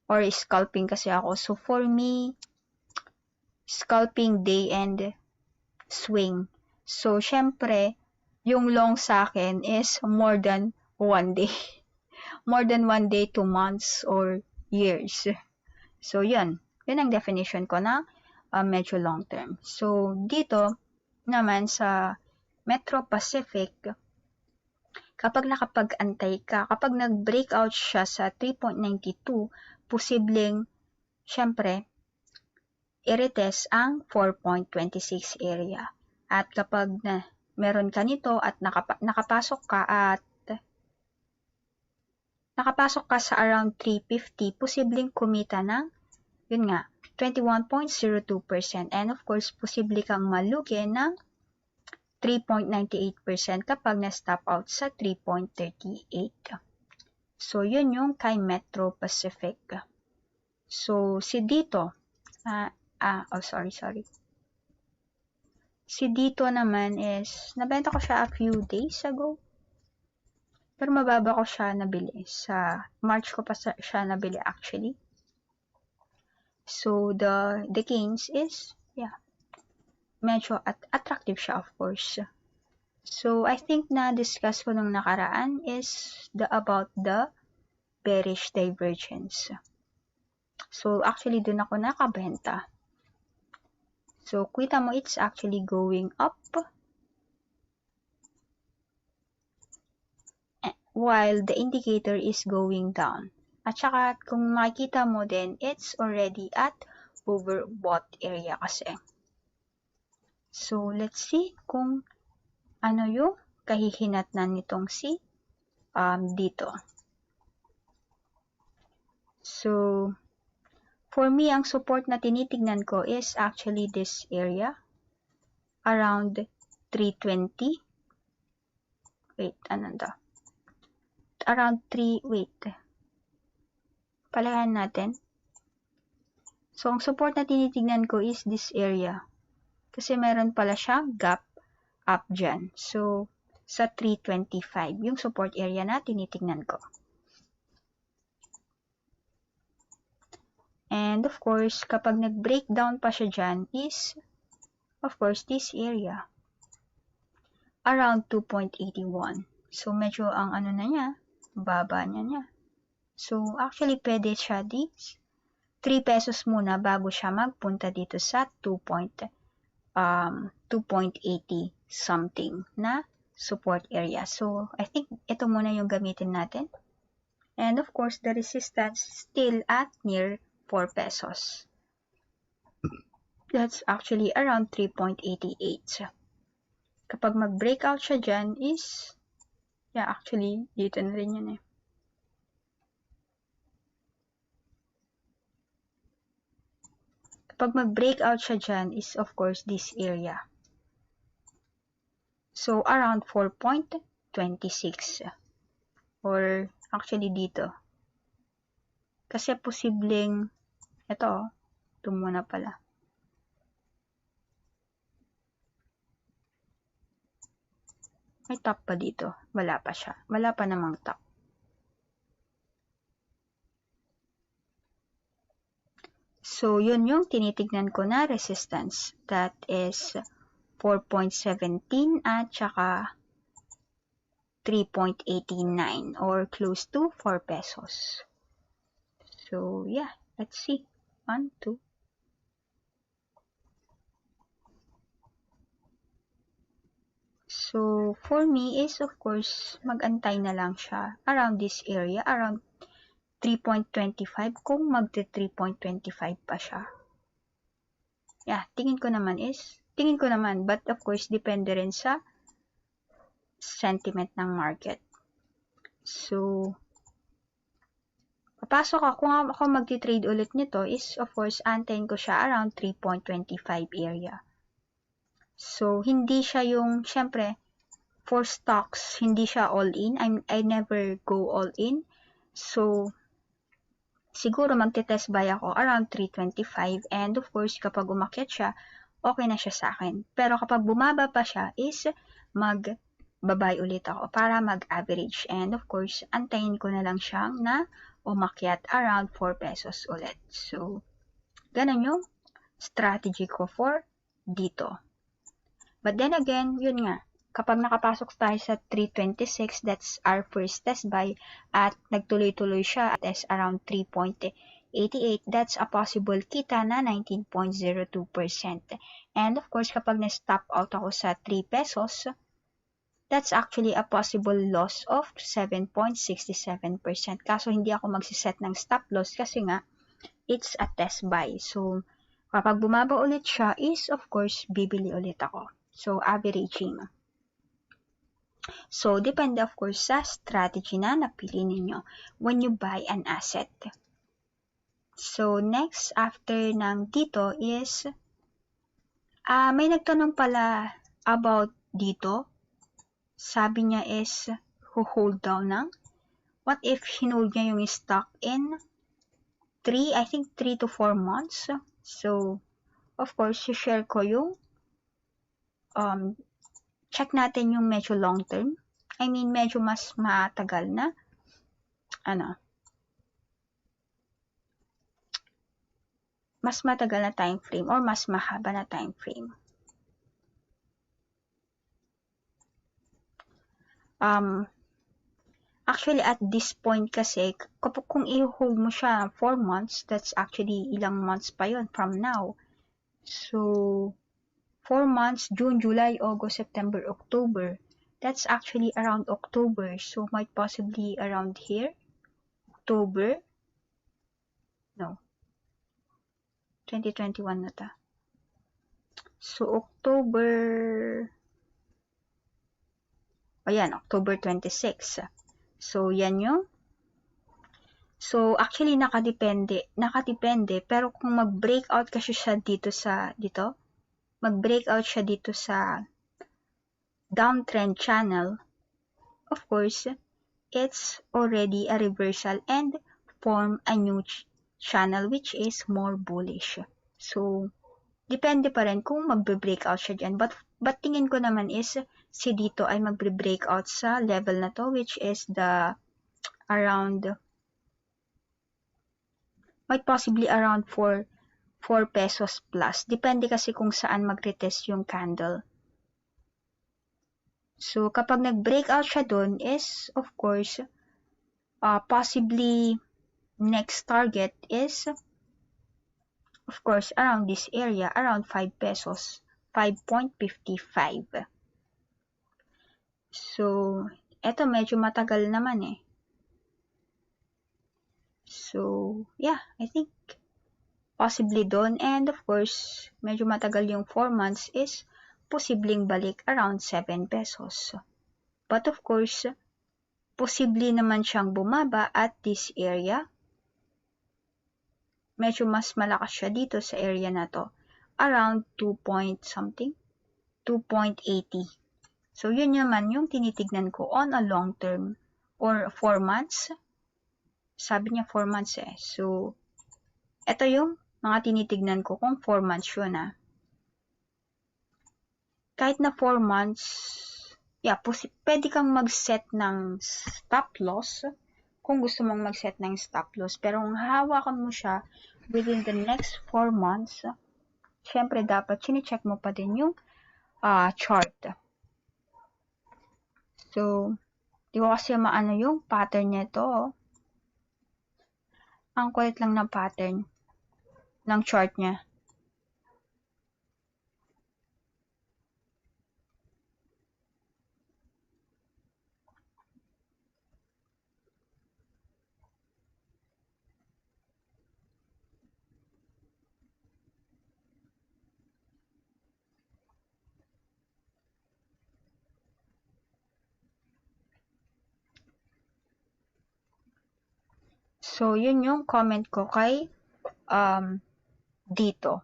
or scalping kasi ako. So, for me, scalping day and swing. So, syempre, yung long sa akin is more than 1 day. More than 1 day, 2 months, or years. So, yun. Yun ang definition ko na medyo long term. So, dito naman sa Metro Pacific, kapag nakapag-antay ka, kapag nag-breakout siya sa 3.92, posibleng, syempre, i-retest ang 4.26 area. At kapag meron ka nito at nakapasok ka sa around 350, posibleng kumita ng, yun nga, 21.02%. And of course, posible kang malugi ng 3.98% kapag na-stop out sa 3.38. So, yun yung kay Metro Pacific. So, si dito, Si dito naman is, nabenta ko siya a few days ago. Pero mababa ko siya nabili. Sa March ko pa siya nabili actually. So, the gains is, medyo attractive siya of course. So, I think na-discuss ko nung nakaraan is about the bearish divergence. So, actually, dun ako nakabenta. So, kita mo, it's actually going up while the indicator is going down. At saka, kung makikita mo din, it's already at overbought area kasi. So, let's see kung ano yung kahihinatnan nitong si dito. So, for me, ang support na tinitignan ko is actually this area. Around 320. Wait, Around 3, Palayan natin. So, ang support na tinitignan ko is this area. Kasi meron pala siyang gap up dyan. So, sa 325, yung support area na tinitignan ko. And of course, kapag nag-breakdown pa siya dyan is, of course, this area. Around 2.81. So, medyo ang ano na niya, baba niya. So, actually, pwede siya 3 pesos muna bago siya magpunta dito sa 2.80 something na support area. So, I think ito muna yung gamitin natin. And of course, the resistance still at near 4 pesos. That's actually around 3.88. Kapag mag-breakout siya dyan is, actually, dito na rin yun eh. Kapag mag-breakout siya dyan is, of course, this area. So, around 4.26. Or, actually, dito. Kasi posibleng, ito muna pala. May top pa dito. Wala pa siya. Wala pa namang top. So, yun yung tinitignan ko na resistance. That is 4.17 at saka 3.89 or close to 4 pesos. So, let's see. 1, 2. So, for me is of course, mag-antay na lang siya around this area, around 3.25 kung magte-3.25 pa siya. Tingin ko naman, but of course, depende rin sa sentiment ng market. So, papasok ako, kung ako magti-trade ulit nito is, of course, antayin ko siya around 3.25 area. So, hindi siya yung, syempre, for stocks, hindi siya all-in. I never go all-in. So, siguro magte-test buy ako around 325 and of course, kapag umakyat siya, okay na siya sa akin. Pero kapag bumaba pa siya is mag-buy ulit ako para mag-average. And of course, antayin ko na lang siyang na umakyat around 4 pesos ulit. So, ganun yung strategy ko for dito. But then again, yun nga, kapag nakapasok tayo sa 326, that's our first test buy at nagtuloy-tuloy siya at around 3.88, that's a possible kita na 19.02%. And of course, kapag na-stop out ako sa 3 pesos, that's actually a possible loss of 7.67%. Kaso hindi ako magsiset ng stop loss kasi nga, it's a test buy. So, kapag bumaba ulit siya is, of course, bibili ulit ako. So, averaging. So, depende of course sa strategy na napili ninyo when you buy an asset. So, next, after ng dito is, may nagtanong pala about dito. Sabi niya is, hold down ng, what if hinold niya yung stock in 3 to 4 months? So, of course, share ko yung, check natin yung medyo long term. I mean, medyo mas matagal na, mas matagal na time frame or mas mahaba na time frame. Actually, at this point kasi, kapag kung i-hold mo siya 4 months, that's actually ilang months pa yun from now. So, 4 months, June, July, August, September, October. That's actually around October. So, might possibly around here. October. No. 2021 na ta. So, October... Ayan, October 26. So, yan yung... So, actually, nakadepende. Pero kung mag-breakout kasi siya dito sa... Dito? Mag-breakout siya dito sa downtrend channel. Of course, it's already a reversal and form a new channel which is more bullish. So, depende pa rin kung magbe-breakout siya dyan. But tingin ko naman is si dito ay magbe-breakout sa level na to which is the around might possibly around 4 pesos plus. Depende kasi kung saan mag-retest yung candle. So, kapag nag-breakout siya dun is, of course, possibly next target is, of course, around this area, around 5 pesos, 5.55. So, eto medyo matagal naman eh. So, yeah, I think possibly doon. And of course, medyo matagal yung 4 months is posibleng balik around 7 pesos. But of course, posible naman siyang bumaba at this area. Medyo mas malakas siya dito sa area na to. Around 2.80. So, yun naman yung tinitignan ko on a long term or 4 months. Sabi niya 4 months eh. So, ito yung mga tinitignan ko kung 4 months yun ah. Kahit na 4 months, yeah, pwede kang mag-set ng stop loss kung gusto mong mag-set ng stop loss. Pero kung hahawakan mo siya within the next 4 months, syempre dapat chine-check mo pa din yung chart. So, di ko kasi maano yung pattern niya ito. Ang kulit lang ng pattern ng chart niya. So, yun yung comment ko kay dito.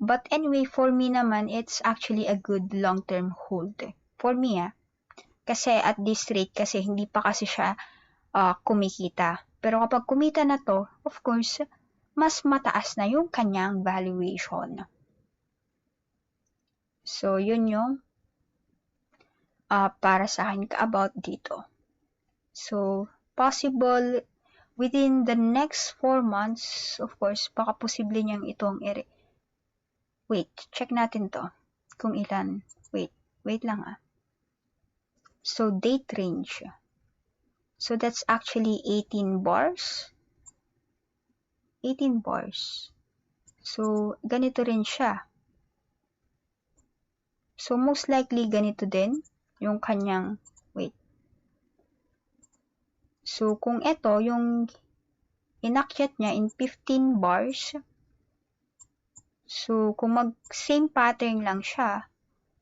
But anyway, for me naman, it's actually a good long-term hold. For me, kasi at this rate, kasi hindi pa kasi siya kumikita. Pero kapag kumita na to, of course, mas mataas na yung kanyang valuation. So, yun yung para sa akin about dito. So, possible within the next 4 months, of course, baka posible niyang itong wait, check natin to. Kung ilan. Wait lang So, date range. So, that's actually 18 bars. 18 bars. So, ganito rin siya. So, most likely, ganito din. yung kanyang, wait. So, kung ito, yung inakyat niya in 15 bars, so, kung same pattern lang siya,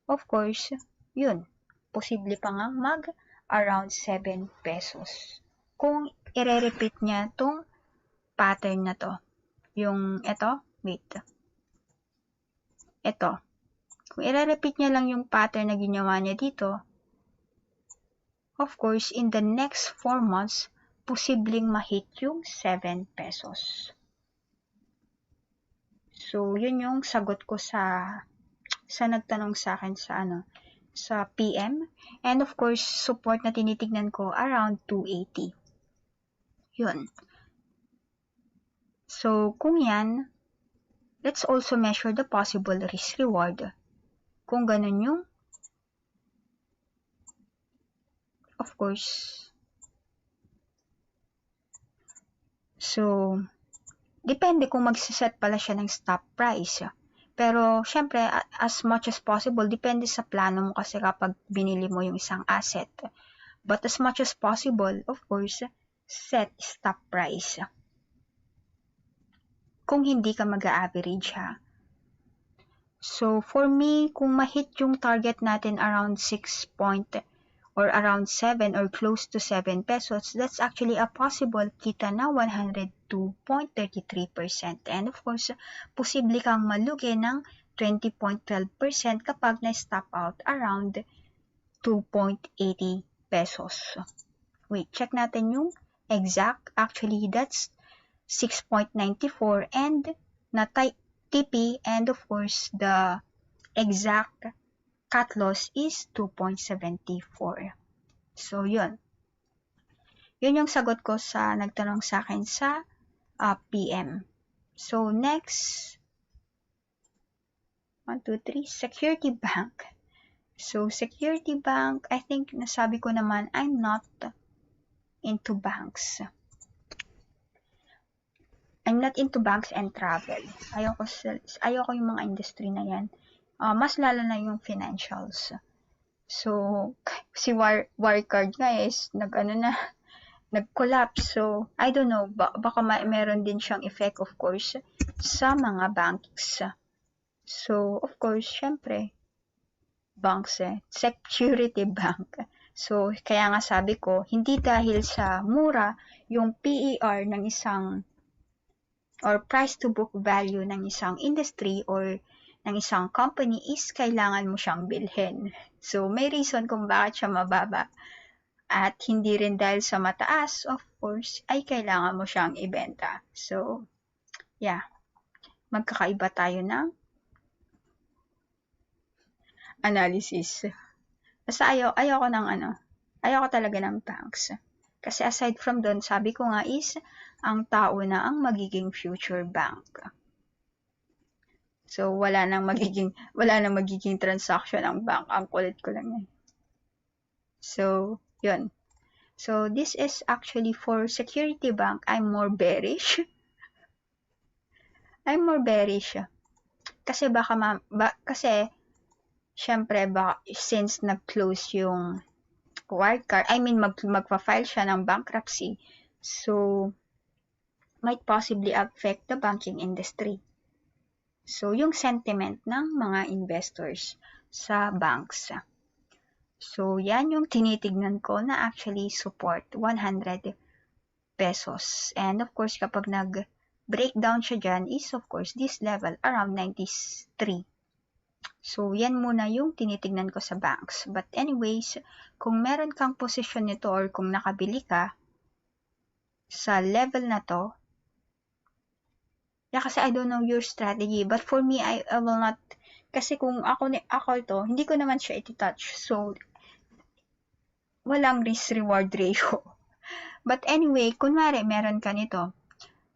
of course, yun, posible pa nga around 7 pesos. Kung i-repeat niya tong pattern na to, yung ito, wait, ito, kung i-repeat niya lang yung pattern na ginawa niya dito, of course, in the next 4 months, posibleng ma-hit yung 7 pesos. So, yun yung sagot ko sa nagtanong sa akin sa PM. And of course, support na tinitignan ko around 280. Yun. So, kung yan, let's also measure the possible risk-reward. Kung ganun yung, of course, so, depende kung magsiset pala siya ng stop price. Pero, syempre, as much as possible, depende sa plano mo kasi kapag binili mo yung isang asset. But as much as possible, of course, set stop price. Kung hindi ka mag-a-average ha. So, for me, kung ma-hit yung target natin around 6 or around 7 or close to 7 pesos, that's actually a possible kita na 102.33%. And of course, posible kang malugi ng 20.12% kapag na-stop out around 2.80 pesos. Wait, check natin yung exact. Actually, that's 6.94 and na TP, and of course, the exact cut loss is 2.74. So, yun. Yun yung sagot ko sa nagtanong sa akin sa PM. So, next, 1, 2, 3, Security Bank. So, Security Bank, I think nasabi ko naman, I'm not into banks. I'm not into banks and travel. Ayoko yung mga industry na yan. Mas lalo na yung financials. So, si Wirecard nga is nag-collapse. So, I don't know, baka meron din siyang effect, of course, sa mga banks. So, of course, syempre, banks security bank. So, kaya nga sabi ko, hindi dahil sa mura yung PER ng isang or price to book value ng isang industry or ng isang company is kailangan mo siyang bilhin. So, may reason kung bakit siya mababa. At hindi rin dahil sa mataas, of course, ay kailangan mo siyang ibenta. So, yeah. Magkakaiba tayo ng analysis. Basta ayoko talaga ng banks. Kasi aside from doon, sabi ko nga is, ang tao na ang magiging future bank. So, wala nang magiging transaction ang bank. Ang kulit ko lang yan. So, yun. So, this is actually for security bank. I'm more bearish. Kasi syempre, since nag-close yung Wirecard, magpa-file siya ng bankruptcy. So, might possibly affect the banking industry. So, yung sentiment ng mga investors sa banks. So, yan yung tinitignan ko na actually support 100 pesos. And of course, kapag nag-breakdown siya dyan is of course this level around 93. So, yan muna yung tinitignan ko sa banks. But anyways, kung meron kang position nito or kung nakabili ka sa level na to, kasi I don't know your strategy, but for me, I will not, kasi kung ako ito, hindi ko naman siya iti-touch. So, walang risk-reward ratio. But anyway, kunwari, meron ka nito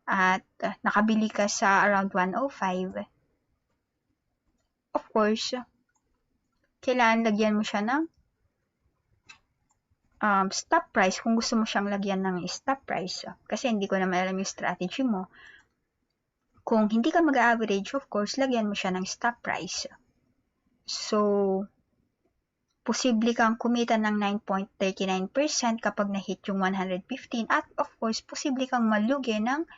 at nakabili ka sa around 105, of course, kailangan lagyan mo siya ng stop price kung gusto mo siyang lagyan ng stop price. Kasi hindi ko naman alam yung strategy mo. Kung hindi ka mag-average, of course, lagyan mo siya ng stop price. So, posible kang kumita ng 9.39% kapag na-hit yung 115 at of course, posible kang malugi ng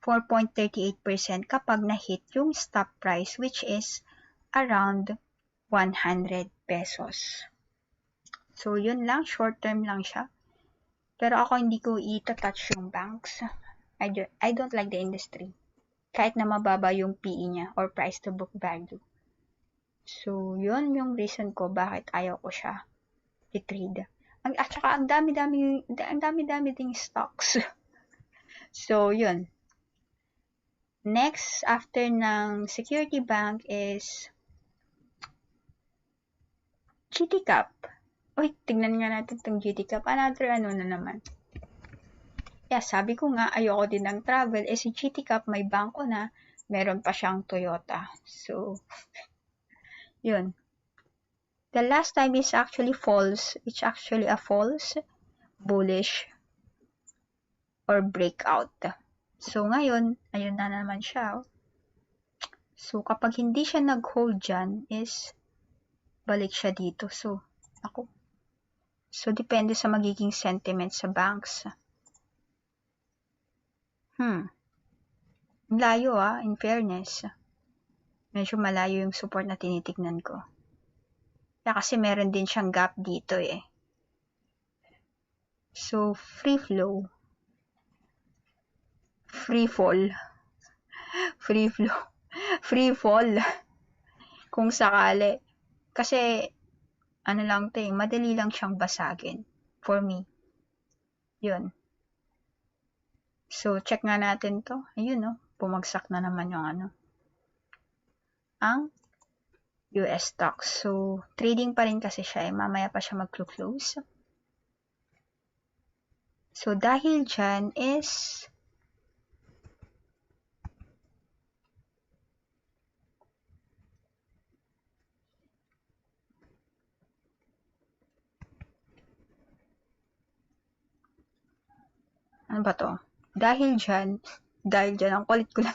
4.38% kapag na-hit yung stop price which is around 100 pesos. So, yun lang. Short term lang siya. Pero ako hindi ko i-touch yung banks. I don't like the industry. Kahit na mababa yung PE niya or price to book value. So, yun yung reason ko bakit ayaw ko siya i-trade. At saka, ang dami-dami ding stocks. So, yun. Next, after ng Security Bank is GTCAP. Uy, tignan nga natin itong GTCAP. Another ano na naman. Yeah, sabi ko nga, ayoko din ng travel. Si GTCAP may bangko na, meron pa siyang Toyota. So, yun. The last time is actually false. It's actually a false, bullish, or breakout. So, ngayon, ayun na naman siya. So, kapag hindi siya nag-hold dyan, is balik siya dito. So, ako. So, depende sa magiging sentiment sa banks. Layo in fairness. Medyo malayo yung support na tinitignan ko. Kaya kasi meron din siyang gap dito eh. So, free flow. Free fall. Free flow. Free fall. Kung sakali. Kasi, ano lang ito eh, madali lang siyang basagin. For me. Yun. So, check nga natin to. Ayun no, bumagsak na naman yung ano. Ang US stocks. So, trading pa rin kasi siya eh. Mamaya pa siya mag-close. So, dahil dyan is ano ba to? Dahil dyan, ang kulit ko lang.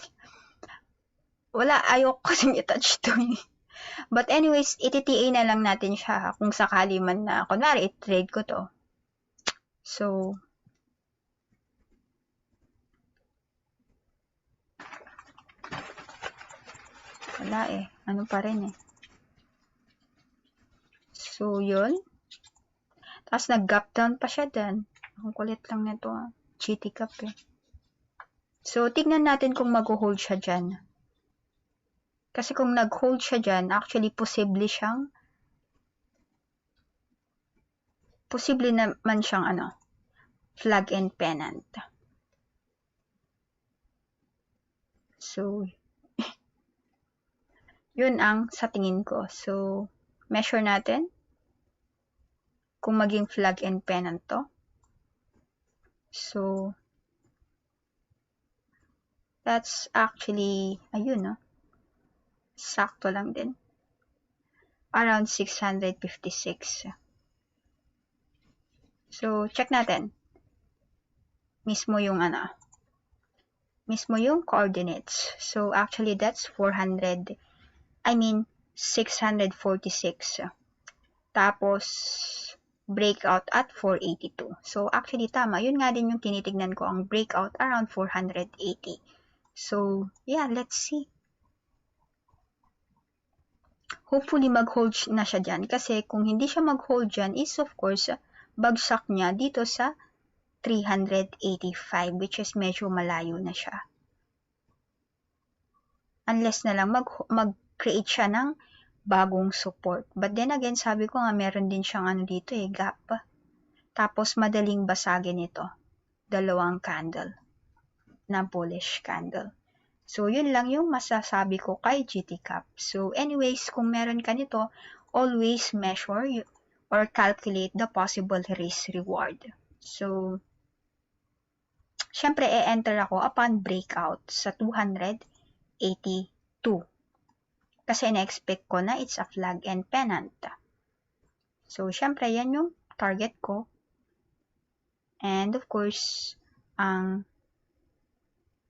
Wala, ayoko kasing i-touch to eh. But anyways, iti-TA na lang natin siya kung sakali man na, kunwari, i-trade ko to. So, wala eh. Ano pa rin eh. So, yun. Tapos, nag-gap down pa siya dyan. Ang kulit lang nito GTCAP eh. So, tignan natin kung mag-hold siya dyan. Kasi kung nag-hold siya dyan, actually, posible naman siyang flag and pennant. So, yun ang sa tingin ko. So, measure natin kung maging flag and pennant to. So, that's actually, ayun no. Sakto lang din. Around 656. So, check natin. Mismo yung coordinates. So, actually, that's 646. Tapos, breakout at 482. So, actually, tama. Yun nga din yung tinitignan ko, ang breakout around 480. So, yeah, let's see. Hopefully, mag-hold na siya dyan. Kasi kung hindi siya mag-hold dyan, is of course, bagsak niya dito sa 385, which is medyo malayo na siya. Unless na lang mag-create siya ng bagong support. But then again, sabi ko nga, meron din siyang dito gap. Tapos, madaling basagin ito. Dalawang candle na bullish candle. So, yun lang yung masasabi ko kay GTCAP. So, anyways, kung meron ka nito, always measure or calculate the possible risk-reward. So, syempre, e-enter ako upon breakout sa 282. Kasi na-expect ko na it's a flag and pennant. So, syempre, yan yung target ko. And, of course, ang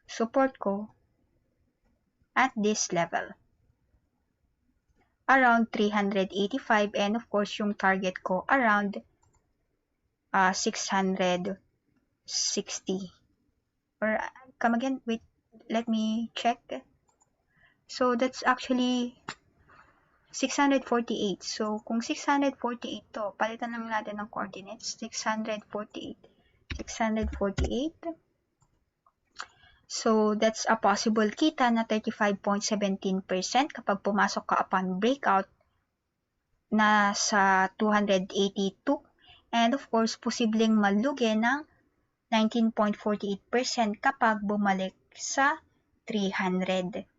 support ko at this level. around 385, and of course yung target ko around 660. Or come again, wait, let me check. So that's actually 648. So kung 648 to, palitan lang natin ng coordinates. 648. So that's a possible kita na 35.17% kapag pumasok ka upon breakout na sa 282. And of course, posibleng malugi ng 19.48% kapag bumalik sa 386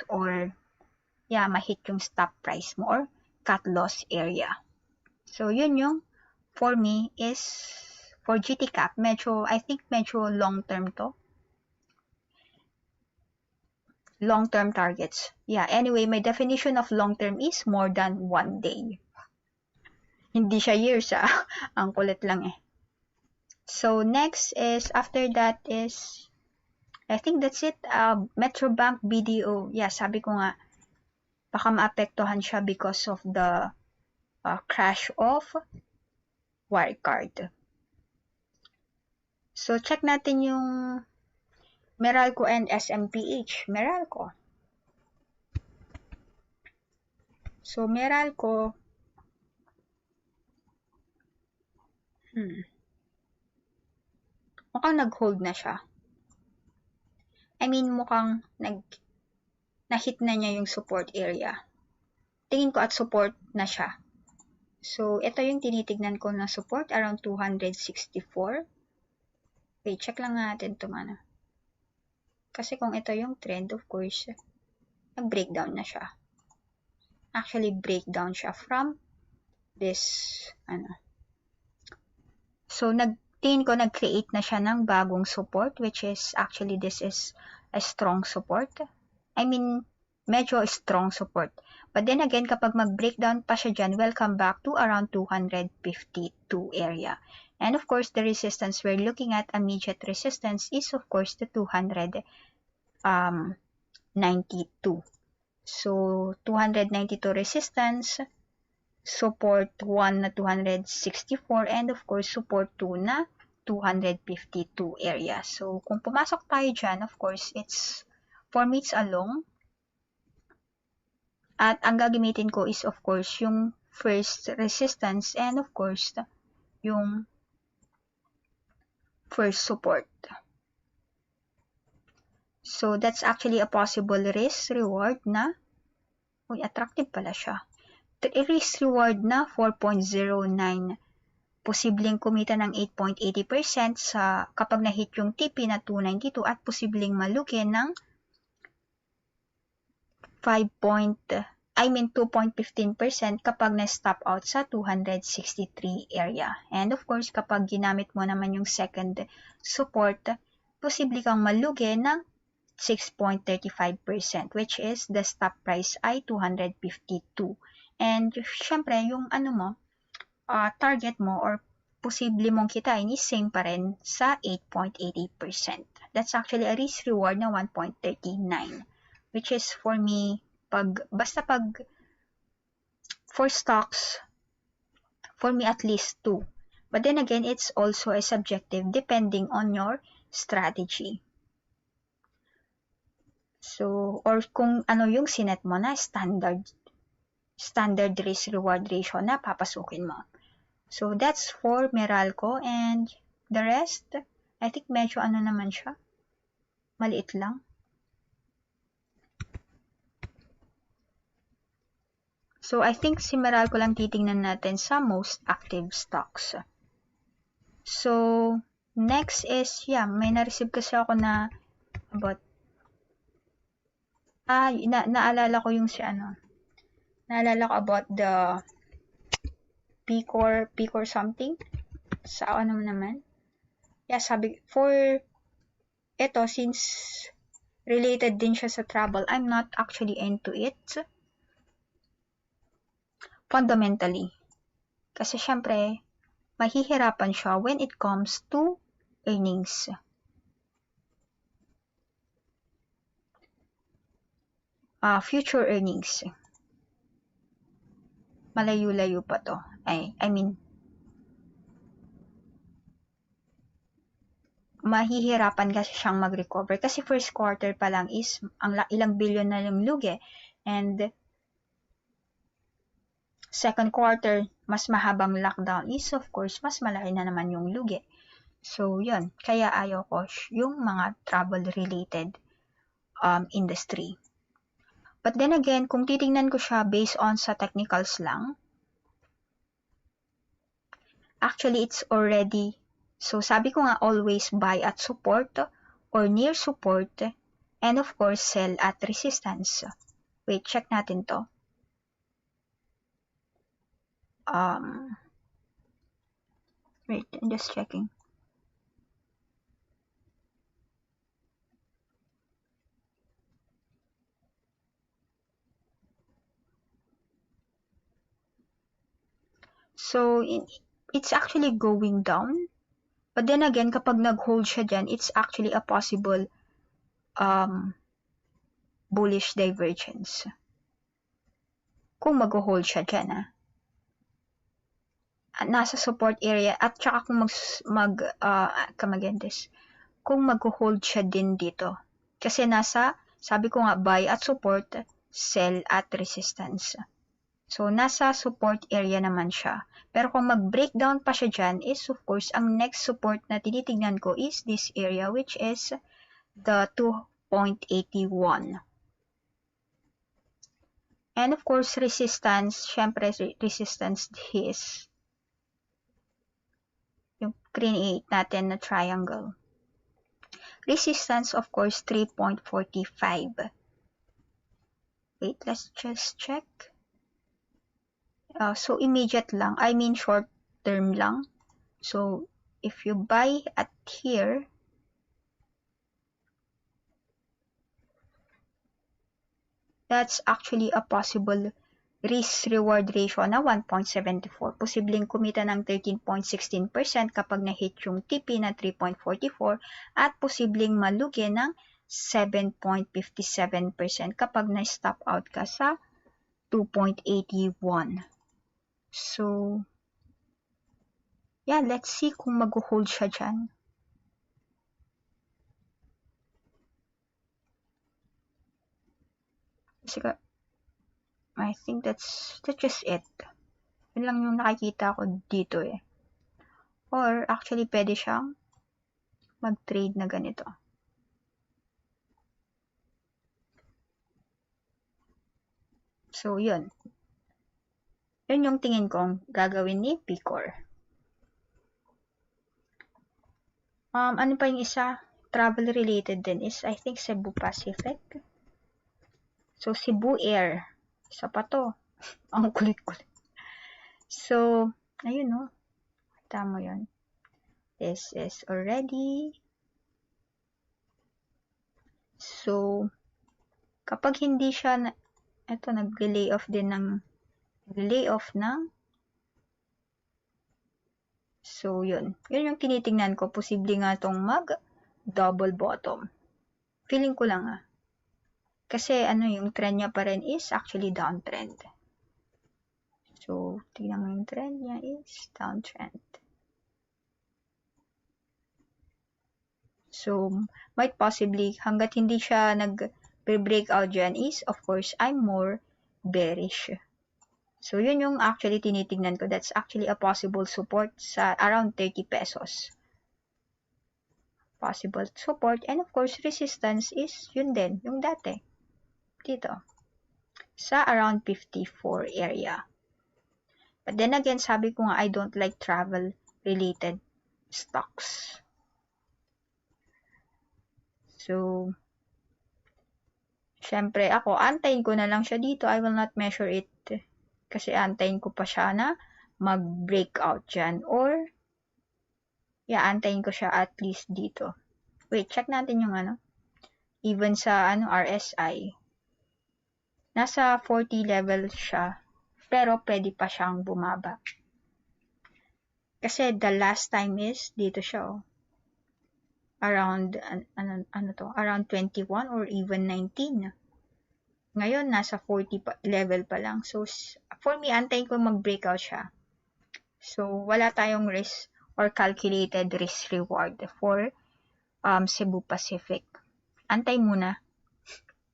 or ma-hit yung stop price mo or cut loss area. So yun yung for me is for GTCAP. I think medyo long term to. Long term targets. Anyway, my definition of long term is more than 1 day. Hindi siya years ang kulit lang eh. So next is, after that is, I think that's it. Metrobank BDO. Sabi ko nga, baka maapektuhan siya because of the crash of Wirecard. So check natin yung Meralco and SMPH. Meralco. So Meralco, mukhang nag-hold na siya. I mean, mukhang na-hit na niya yung support area. Tingin ko at support na siya. So, ito yung tinitignan ko na support around 264. Wait, check lang natin ito mana. Kasi kung ito yung trend, of course, nag-breakdown na siya. Actually, breakdown siya from this, So, tingin ko nag-create na siya ng bagong support, which is, actually, this is a strong support. I mean, medyo strong support. But then again, kapag mag-breakdown pa siya dyan, welcome back to around 252 area. And of course, the resistance we're looking at, immediate resistance, is of course the 292. So, 292 resistance, support 1 na 264, and of course, support 2 na 252 area. So, kung pumasok tayo dyan, of course, for me, it's a long. At ang gagamitin ko is, of course, yung first resistance and, of course, yung first support. So, that's actually a possible risk-reward na, attractive pala siya. Risk-reward na 4.09. Posibleng kumita ng 8.80% kapag na-hit yung TP na 292 at posibleng malugi ng 2.15% kapag na-stop out sa 263 area. And of course, kapag ginamit mo naman yung second support, posible kang malugi ng 6.35%, which is the stop price ay 252. And syempre, yung target mo or posible mong kitain is same pa rin sa 8.80%. That's actually a risk reward na 1.39, which is for me, basta for stocks, for me at least 2. But then again, it's also a subjective depending on your strategy. So, or kung yung sinet mo na standard risk reward ratio na papasukin mo. So, that's for Meralco, and the rest, I think medyo naman siya. Maliit lang. So, I think si Meralco lang titingnan natin sa most active stocks. So, next is, may na-receive kasi ako na about, naalala ko yung naalala ko about the PCOR something. Sa naman. Sabi, for ito, since related din siya sa travel, I'm not actually into it. Fundamentally. Kasi syempre, mahihirapan siya when it comes to earnings. Future earnings. malayo-layo pa to. I mean, mahihirapan kasi siyang mag-recover kasi first quarter pa lang is ilang billion na yung lugi, and second quarter mas mahabang lockdown is of course mas malaki na naman yung lugi. So yun, kaya ayaw ko yung mga travel related industry. But then again, kung titingnan ko siya based on sa technicals lang, actually it's already, so sabi ko nga always buy at support or near support, and of course sell at resistance. Wait, check natin to. Wait, I'm just checking. So, it's actually going down. But then again, kapag nag-hold siya dyan, it's actually a possible bullish divergence. Kung mag-hold siya dyan, nasa support area, at saka kung kung mag-hold siya din dito. Kasi nasa, sabi ko nga, buy at support, sell at resistance. So, nasa support area naman siya. Pero kung mag-breakdown pa siya dyan is, of course, ang next support na tinitignan ko is this area, which is the 2.81. And of course, resistance, syempre resistance is yung create natin na triangle. Resistance, of course, 3.45. Wait, let's just check. So, immediate lang. I mean, short term lang. So, if you buy at here, that's actually a possible risk-reward ratio na 1.74. Posibleng kumita ng 13.16% kapag na-hit yung TP na 3.44 at posibleng malugi ng 7.57% kapag na-stop out ka sa 2.81. So, yeah, let's see kung mag-hold siya dyan. Kasi I think that's just it. Yun lang yung nakikita ko dito eh. Or actually pwede siyang mag-trade na ganito. So yun. Yun yung tingin kong gagawin ni PCOR. Ano pa yung isa? Travel related din is I think Cebu Pacific. So Cebu Air. Isa pa to. Ang kulit-kulit. So, ayun no. Tama yun. This is already. So, kapag hindi siya, ito nag-layoff din ng, so yun. Yun yung tinitingnan ko. Posible nga itong mag-double bottom. Feeling ko lang Kasi yung trend niya pa rin is actually downtrend. So, tingnan mo yung trend niya is downtrend. So, might possibly, hanggat hindi siya nag-breakout dyan is, of course, I'm more bearish. So, yun yung actually tinitingnan ko. That's actually a possible support sa around 30 pesos. Possible support. And of course, resistance is yun din, yung dati. Dito. Sa around 54 area. But then again, sabi ko nga, I don't like travel-related stocks. So, syempre ako, antayin ko na lang siya dito. I will not measure it. Kasi antayin ko pa siya na mag-breakout dyan. Or, yeah, antayin ko siya at least dito. Wait, check natin yung even sa RSI. Nasa 40 level siya. Pero pwede pa siyang bumaba. Kasi the last time is dito siya around around 21 or even 19. Ngayon, nasa 40 level pa lang. So, for me, antayin ko mag-breakout siya. So, wala tayong risk or calculated risk reward for Cebu Pacific. Antay muna.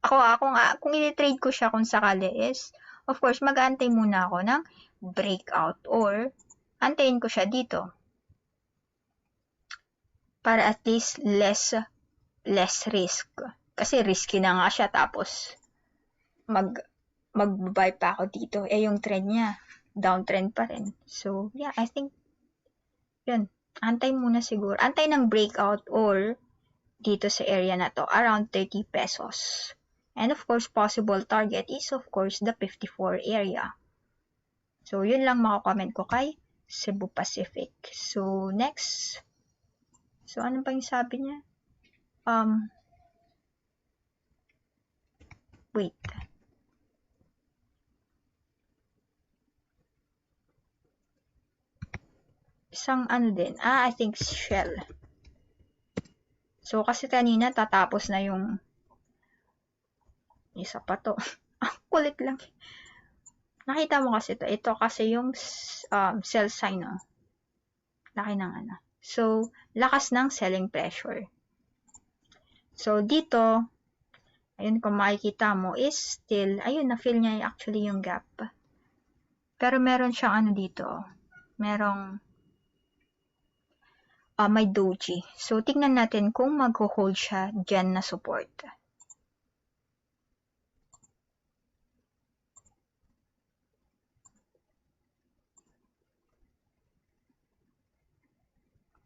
Ako nga, kung i-trade ko siya kung sakali is, of course, mag-aantay muna ako ng breakout or antayin ko siya dito. Para at least less risk. Kasi risky na nga siya tapos mag-buy pa ako dito. Yung trend niya, downtrend pa rin. So, yeah, I think, yun. Antay muna siguro. Antay ng breakout or dito sa area na to, around 30 pesos. And of course, possible target is of course the 54 area. So, yun lang makakomment ko kay Cebu Pacific. So, next. So, ano pa yung sabi niya? Wait. Isang ano din. I think Shell. So, kasi kanina tatapos na yung isa pa to. Kulit lang. Nakita mo kasi to. Ito kasi yung sell sign, no? Laki ng ano. So, lakas ng selling pressure. So, dito, ayun kung makikita mo is still, ayun, na-fill niya actually yung gap. Pero meron siyang ano dito. Merong may doji. So, tingnan natin kung mag-hold siya dyan na support.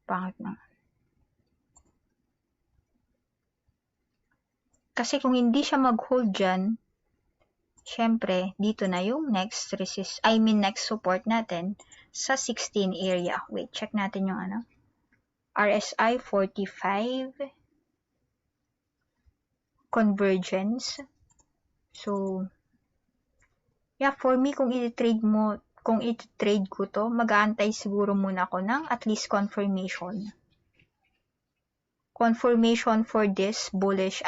Pangit na. Kasi kung hindi siya mag-hold dyan, syempre, dito na yung next next support natin sa 16 area. Wait, check natin yung ano. RSI 45. Convergence. So, yeah, for me, kung i-trade ko to, mag-aantay siguro muna ako ng at least confirmation. Confirmation for this bullish,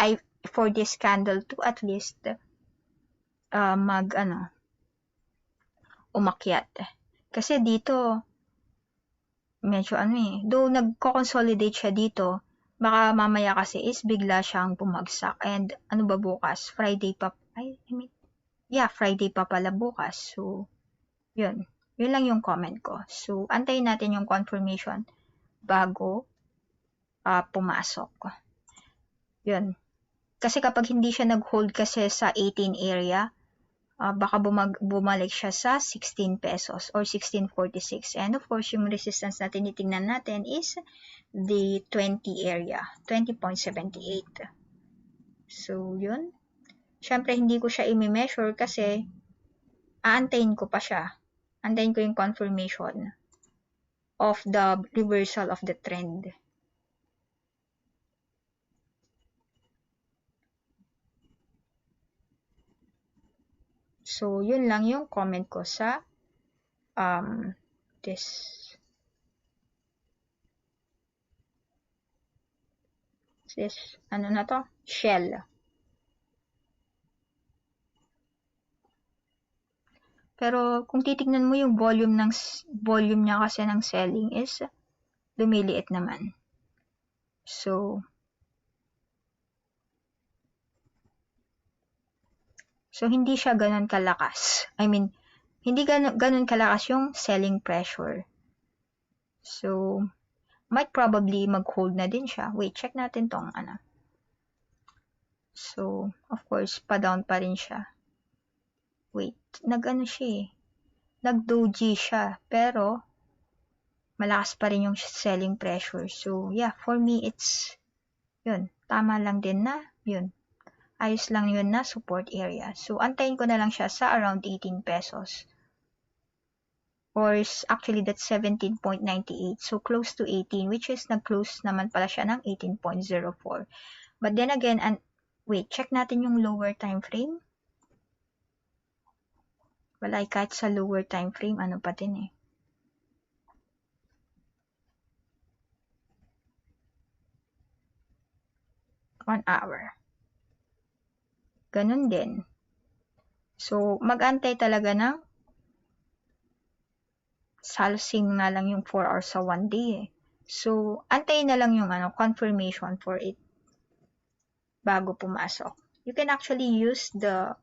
for this candle to at least umakyat. Kasi dito, medyo though nagko-consolidate siya dito, baka mamaya kasi is bigla siyang bumagsak. And ano ba bukas? Friday pa, Friday pa pala bukas. So, yun. Yun lang yung comment ko. So, antayin natin yung confirmation bago pumasok. Yun. Kasi kapag hindi siya nag-hold kasi sa 18 area, baka bumalik siya sa 16 pesos or 16.46. And of course, yung resistance na tinitingnan natin is the 20 area, 20.78. So, yun. Siyempre, hindi ko siya i-measure kasi aantayin ko pa siya. Antayin ko yung confirmation of the reversal of the trend. So, yun lang yung comment ko sa this ano na to? Shell. Pero kung titignan mo yung volume niya kasi ng selling is lumiliit naman. So hindi siya ganun kalakas. Hindi ganun kalakas yung selling pressure. So, might probably mag-hold na din siya. Wait, check natin tong ano. So, of course, pa-down pa rin siya. Wait, nag-doji siya, pero malakas pa rin yung selling pressure. So, yeah, for me, it's, yun, tama lang din na, yun. Ayos lang yun na support area. So, antayin ko na lang siya sa around 18 pesos. Or, actually, that's 17.98. So, close to 18, which is nag-close naman pala siya ng 18.04. But then again, wait, check natin yung lower time frame. Wala, kahit sa lower time frame, ano pa din eh. One hour. Ganun din. So, mag-antay talaga ng salsing nga lang yung 4 hours sa 1 day eh. So, antayin na lang yung confirmation for it bago pumasok. You can actually use the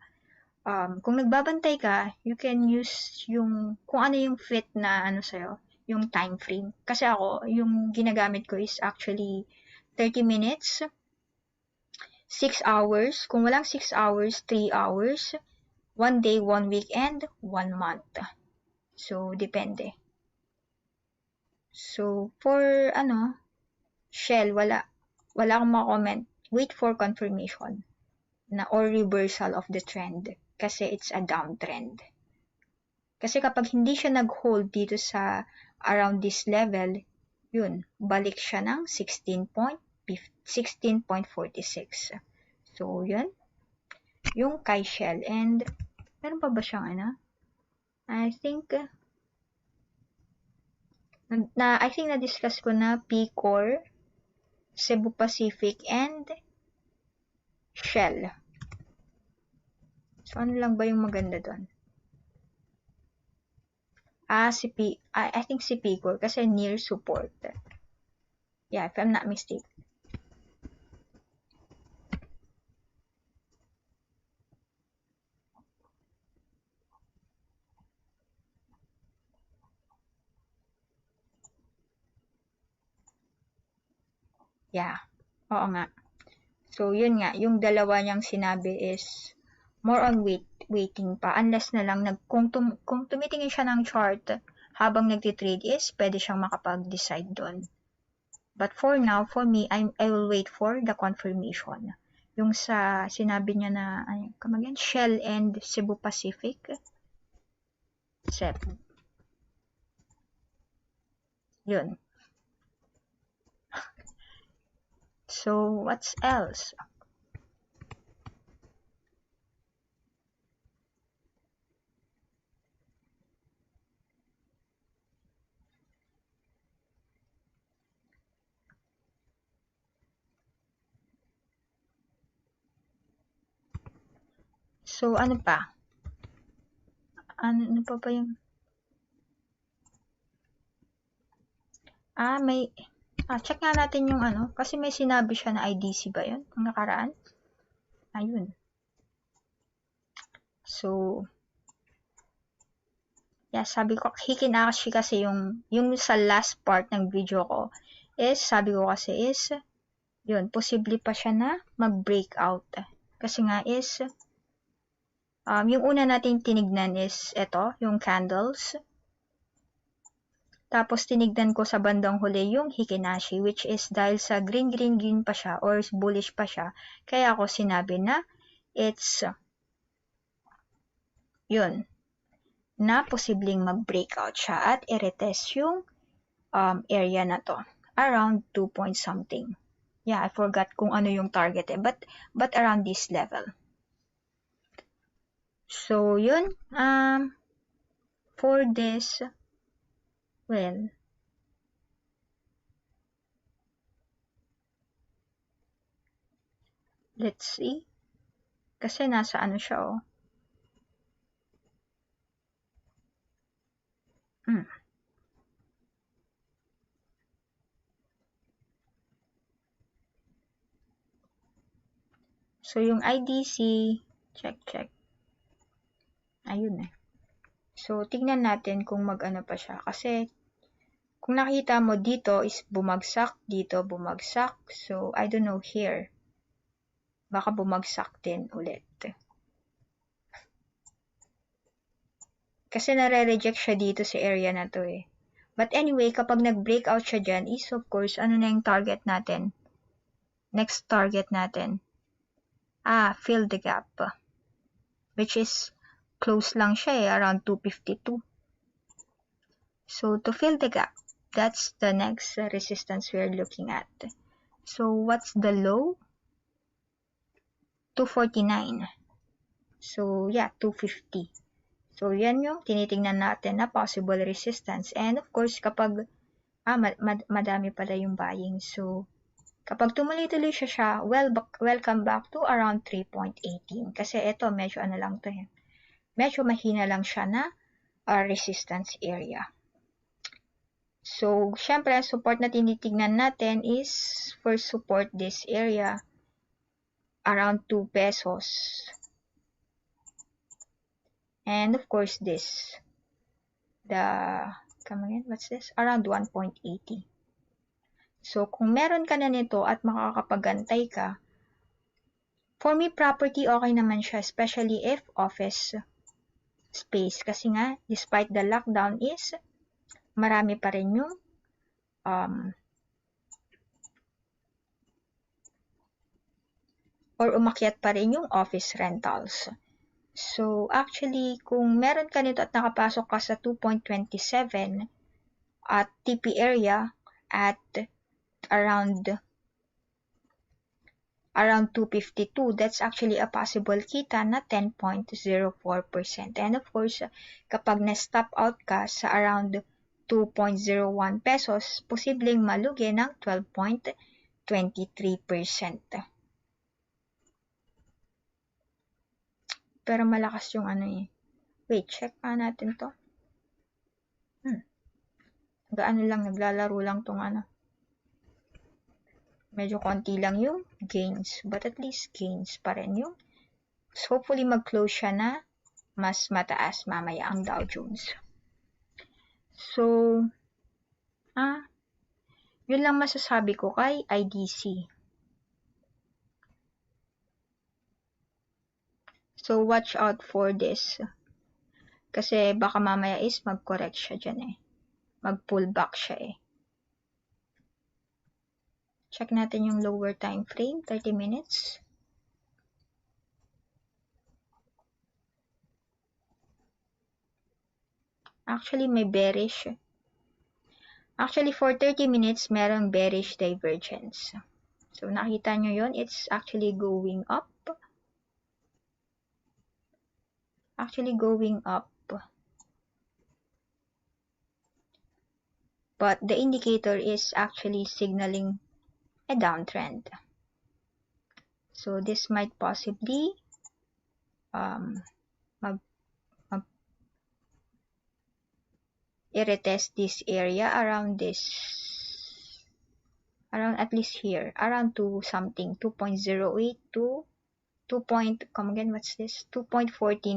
kung nagbabantay ka, you can use yung kung ano yung fit na sa'yo, yung time frame. Kasi ako, yung ginagamit ko is actually 30 minutes, 6 hours. Kung walang 6 hours, 3 hours, 1 day, 1 week, and 1 month. So, depende. So, for Shell, wala akong ma-comment. Wait for confirmation or reversal of the trend kasi it's a downtrend. Kasi kapag hindi siya nag-hold dito sa around this level, yun, balik siya ng 16.46. So, yun. Yung kay Shell. And, meron pa ba siyang I think na-discuss ko na PCOR, Cebu Pacific, and Shell. So, ano lang ba yung maganda doon? I think si PCOR kasi near support. Yeah, if I'm not mistaken. Yeah, oo nga. So, yun nga, yung dalawa niyang sinabi is more on waiting pa. Unless na lang, kung tumitingin siya ng chart habang nagtitrade is, pwede siyang makapag-decide doon. But for now, for me, I will wait for the confirmation. Yung sa sinabi niya na, Shell and Cebu Pacific. Yun. So, what's else? So, ano pa? Ano pa yung... check nga natin yung kasi may sinabi siya na IDC ba yun? Ang nakaraan? Ayun. So, yeah, sabi ko, hikinashi kasi yung sa last part ng video ko is, sabi ko kasi is, yun, posible pa siya na mag-breakout. Kasi nga is, yung una natin tinignan is, yung candles. Tapos, tinignan ko sa bandang huli yung hikinashi, which is dahil sa green pa siya, or bullish pa siya, kaya ako sinabi na, it's, yun, na posibleng mag-breakout siya at i-retest yung area na to, around 2 point something. Yeah, I forgot kung ano yung target but around this level. So, yun, for this, well, let's see, kasi nasa siya, So, yung IDC, check. Ayun So, tignan natin kung mag-ano pa siya. Kasi, kung nakita mo dito is bumagsak, dito bumagsak. So, I don't know here. Baka bumagsak din ulit. Kasi nare-reject siya dito sa area na to eh. But anyway, kapag nag-breakout siya dyan is of course, ano na yung target natin? Next target natin. Fill the gap. Which is, close lang siya eh, around 252. So, to fill the gap, that's the next resistance we're looking at. So, what's the low? 249. So, yeah, 250. So, yan yung tinitingnan natin na possible resistance. And of course, kapag madami pala yung buying. So, kapag tumuloy-tuloy siya, welcome back to around 3.18. Kasi ito, medyo lang to eh. medyo mahina lang siya na resistance area. So, syempre, ang support na tinitignan natin is first support this area around 2 pesos. And of course, this. Come again, what's this? Around 1.80. So, kung meron ka na nito at makakapagantay ka, for me, property, okay naman siya, especially if office space. Kasi nga, despite the lockdown is, marami pa rin yung or umakyat pa rin yung office rentals. So, actually, kung meron ka nito at nakapasok ka sa 2.27 at TP area at around 252, that's actually a possible kita na 10.04%. And of course, kapag na-stop out ka sa around 2.01 pesos, posibleng malugi ng 12.23%. Pero malakas yung ano eh. Wait, check pa natin to. Gaano lang, naglalaro lang tong ano. Medyo konti lang yung gains. But at least gains pa rin yung. So hopefully mag-close siya na mas mataas mamaya ang Dow Jones. So, yun lang masasabi ko kay IDC. So, watch out for this. Kasi baka mamaya is mag-correct siya dyan eh. Mag-pullback siya eh. Check natin yung lower time frame, 30 minutes. Actually, may bearish. Actually, for 30 minutes, merong bearish divergence. So, nakita nyo yun, it's actually going up. But the indicator is actually signaling a downtrend. So this might possibly i-retest this area around at least here, around 2 something, 2.08 to 2.14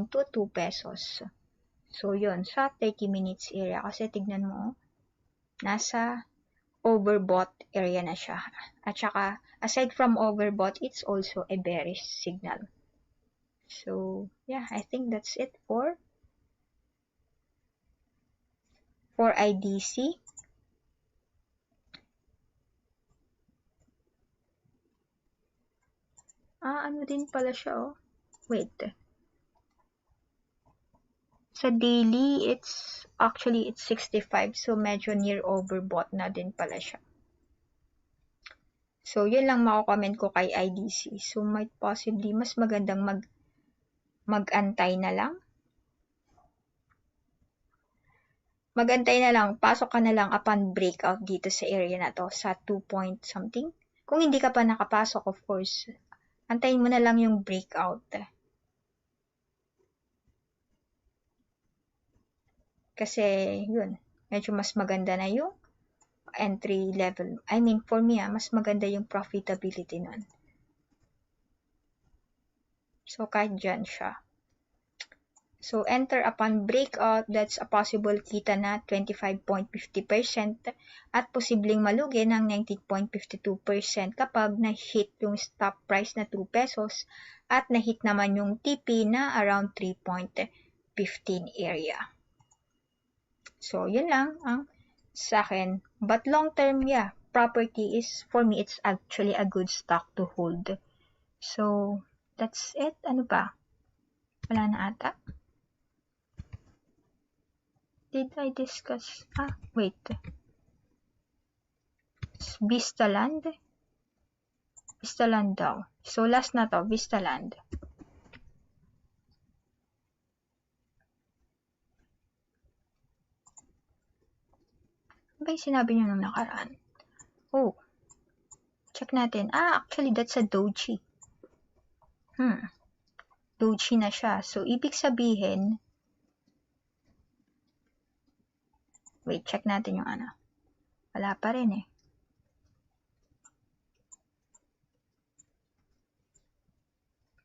to 2 pesos. So yun, sa 30 minutes area, kasi tignan mo, nasa overbought area na siya. At saka, aside from overbought, it's also a bearish signal. So, yeah, I think that's it for IDC. Ano din pala siya, oh. Wait. Sa daily, it's 65. So, medyo near overbought na din pala siya. So, yun lang mako-comment ko kay IDC. So, might possibly, mas magandang mag-antay na lang. Mag-antay na lang. Pasok ka na lang upon breakout dito sa area na to. Sa 2 point something. Kung hindi ka pa nakapasok, of course, antayin mo na lang yung breakout. Kasi, yun, medyo mas maganda na yung entry level. I mean, for me, mas maganda yung profitability nun. So, kahit dyan siya. So, enter upon breakout, that's a possible kita na 25.50% at posibleng malugi ng 19.52% kapag na-hit yung stop price na 2 pesos at na-hit naman yung TP na around 3.15 area. So, yun lang ang sa akin. But long term, yeah, property is, for me, it's actually a good stock to hold. So, that's it. Ano ba? Wala na ata. Did I discuss? Wait. Vista Land? Vista Land daw. So, last na to, Vista Land. Ano ba yung sinabi nyo nung nakaraan? Oh. Check natin. Actually, that's a doji. Doji na siya. So, ibig sabihin, wait, check natin yung ano. Wala pa rin eh.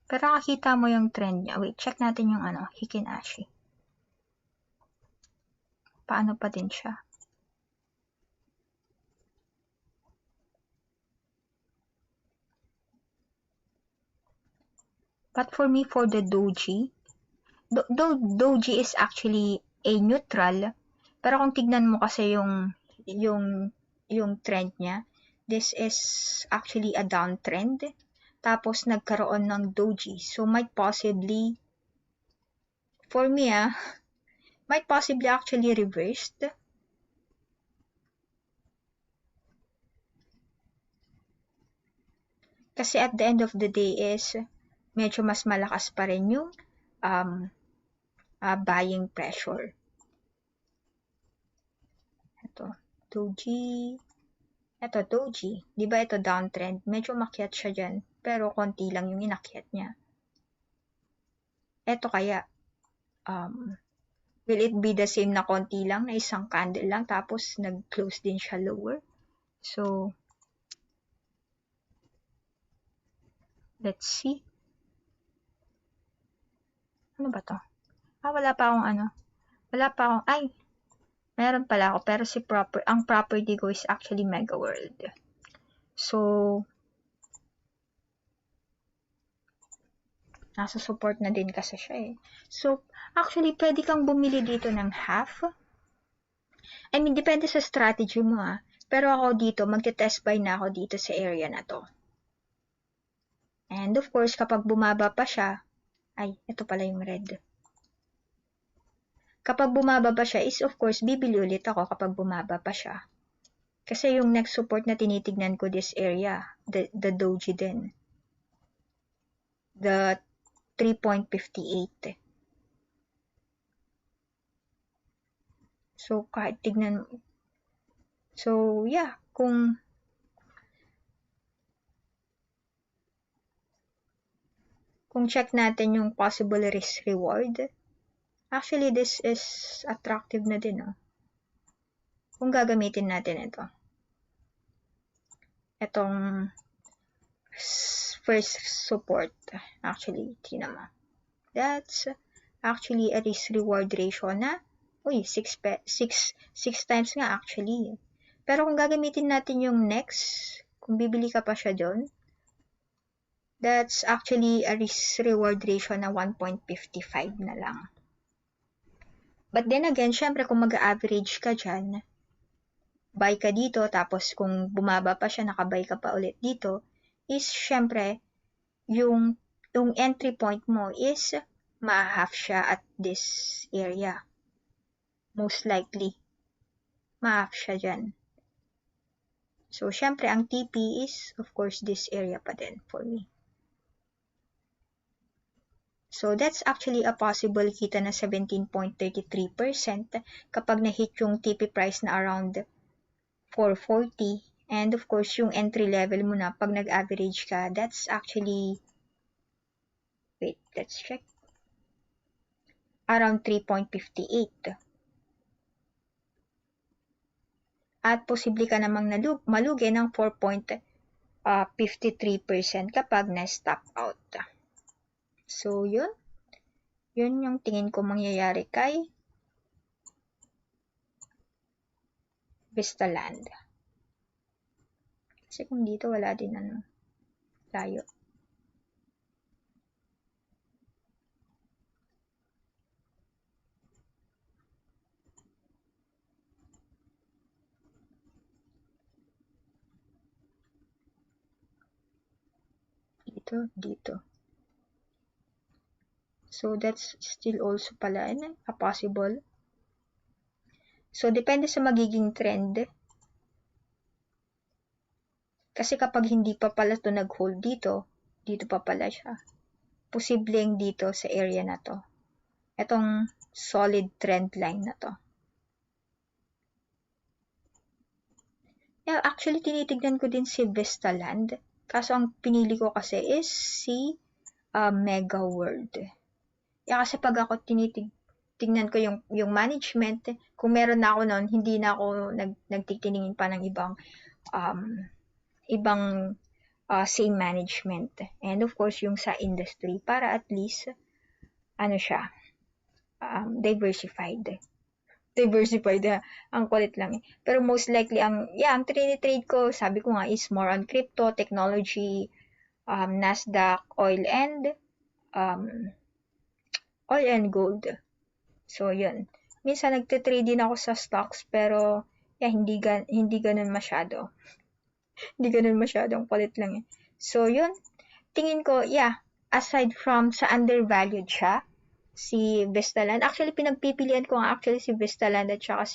Pero nakita mo yung trend niya. Wait, check natin yung ano, Hikinashi. Paano pa din siya? But for me, for the Doji, Doji is actually a neutral. Pero kung tignan mo kasi yung trend niya, this is actually a downtrend. Tapos nagkaroon ng Doji. So might possibly, for me might possibly actually reversed. Kasi at the end of the day is, medyo mas malakas pa rin yung buying pressure. Ito, Doji. Ito, Doji. Diba ito downtrend? Medyo makyat siya dyan. Pero konti lang yung inakyat niya. Ito kaya, will it be the same na konti lang, na isang candle lang, tapos nag-close din siya lower? So, let's see. Ano ba to? Wala pa akong ano. Wala pa akong, ay, meron pala ako, pero ang property ko is actually Megaworld. So, nasa support na din kasi siya eh. So, actually, pwede kang bumili dito ng half. I mean, depende sa strategy mo Pero ako dito, magte-test buy na ako dito sa area na to. And of course, kapag bumaba pa siya, ay, ito pala yung red. Kapag bumaba pa siya is of course, bibili ulit ako kapag bumaba pa siya. Kasi yung next support na tinitignan ko this area, the Doji din. The 3.58. So, kahit tignan mo. So, yeah, kung check natin yung possible risk reward, actually this is attractive na din kung gagamitin natin ito. Itong first support, actually, tingnan mo. That's actually a risk reward ratio na 6 times nga actually. Pero kung gagamitin natin yung next, kung bibili ka pa siya doon, that's actually a risk reward ratio na 1.55 na lang. But then again, syempre kung mag-average ka dyan, buy ka dito, tapos kung bumaba pa siya, nakabuy ka pa ulit dito, is syempre, yung entry point mo is ma-half siya at this area. Most likely, ma-half siya dyan. So, syempre, ang TP is, of course, this area pa din for me. So, that's actually a possible kita na 17.33% kapag na-hit yung TP price na around 440. And of course, yung entry level mo na pag nag-average ka, that's actually, wait, let's check. Around 3.58. At posible ka namang malugi ng 4.53% kapag na-stop out. So, yun yung tingin ko mangyayari kay Vista Land. Kasi kung dito wala din layo. Dito. So, that's still also pala a possible. So, depende sa magiging trend. Kasi kapag hindi pa pala ito nag-hold dito pa pala siya. Posibleng dito sa area na to. Itong solid trend line na to. Yeah, actually, tinitignan ko din si Vista Land. Kaso ang pinili ko kasi is si Megaworld. Kasi pag ako tingnan ko yung management, kung meron na ako noon, hindi na ako nagtitingin pa ng ibang same management. And of course, yung sa industry, para at least, siya, diversified. Ang kulit lang eh. Pero most likely, ang trade ko, sabi ko nga, is more on crypto, technology, NASDAQ, oil and gold. So, yun. Minsan, nagtitrade din ako sa stocks, pero, hindi ganun masyado. Hindi ganun masyado, ang kulit lang eh. So, yun. Tingin ko, aside from sa undervalued siya, si Vistaland. Actually, pinagpipilian ko nga si Vistaland at saka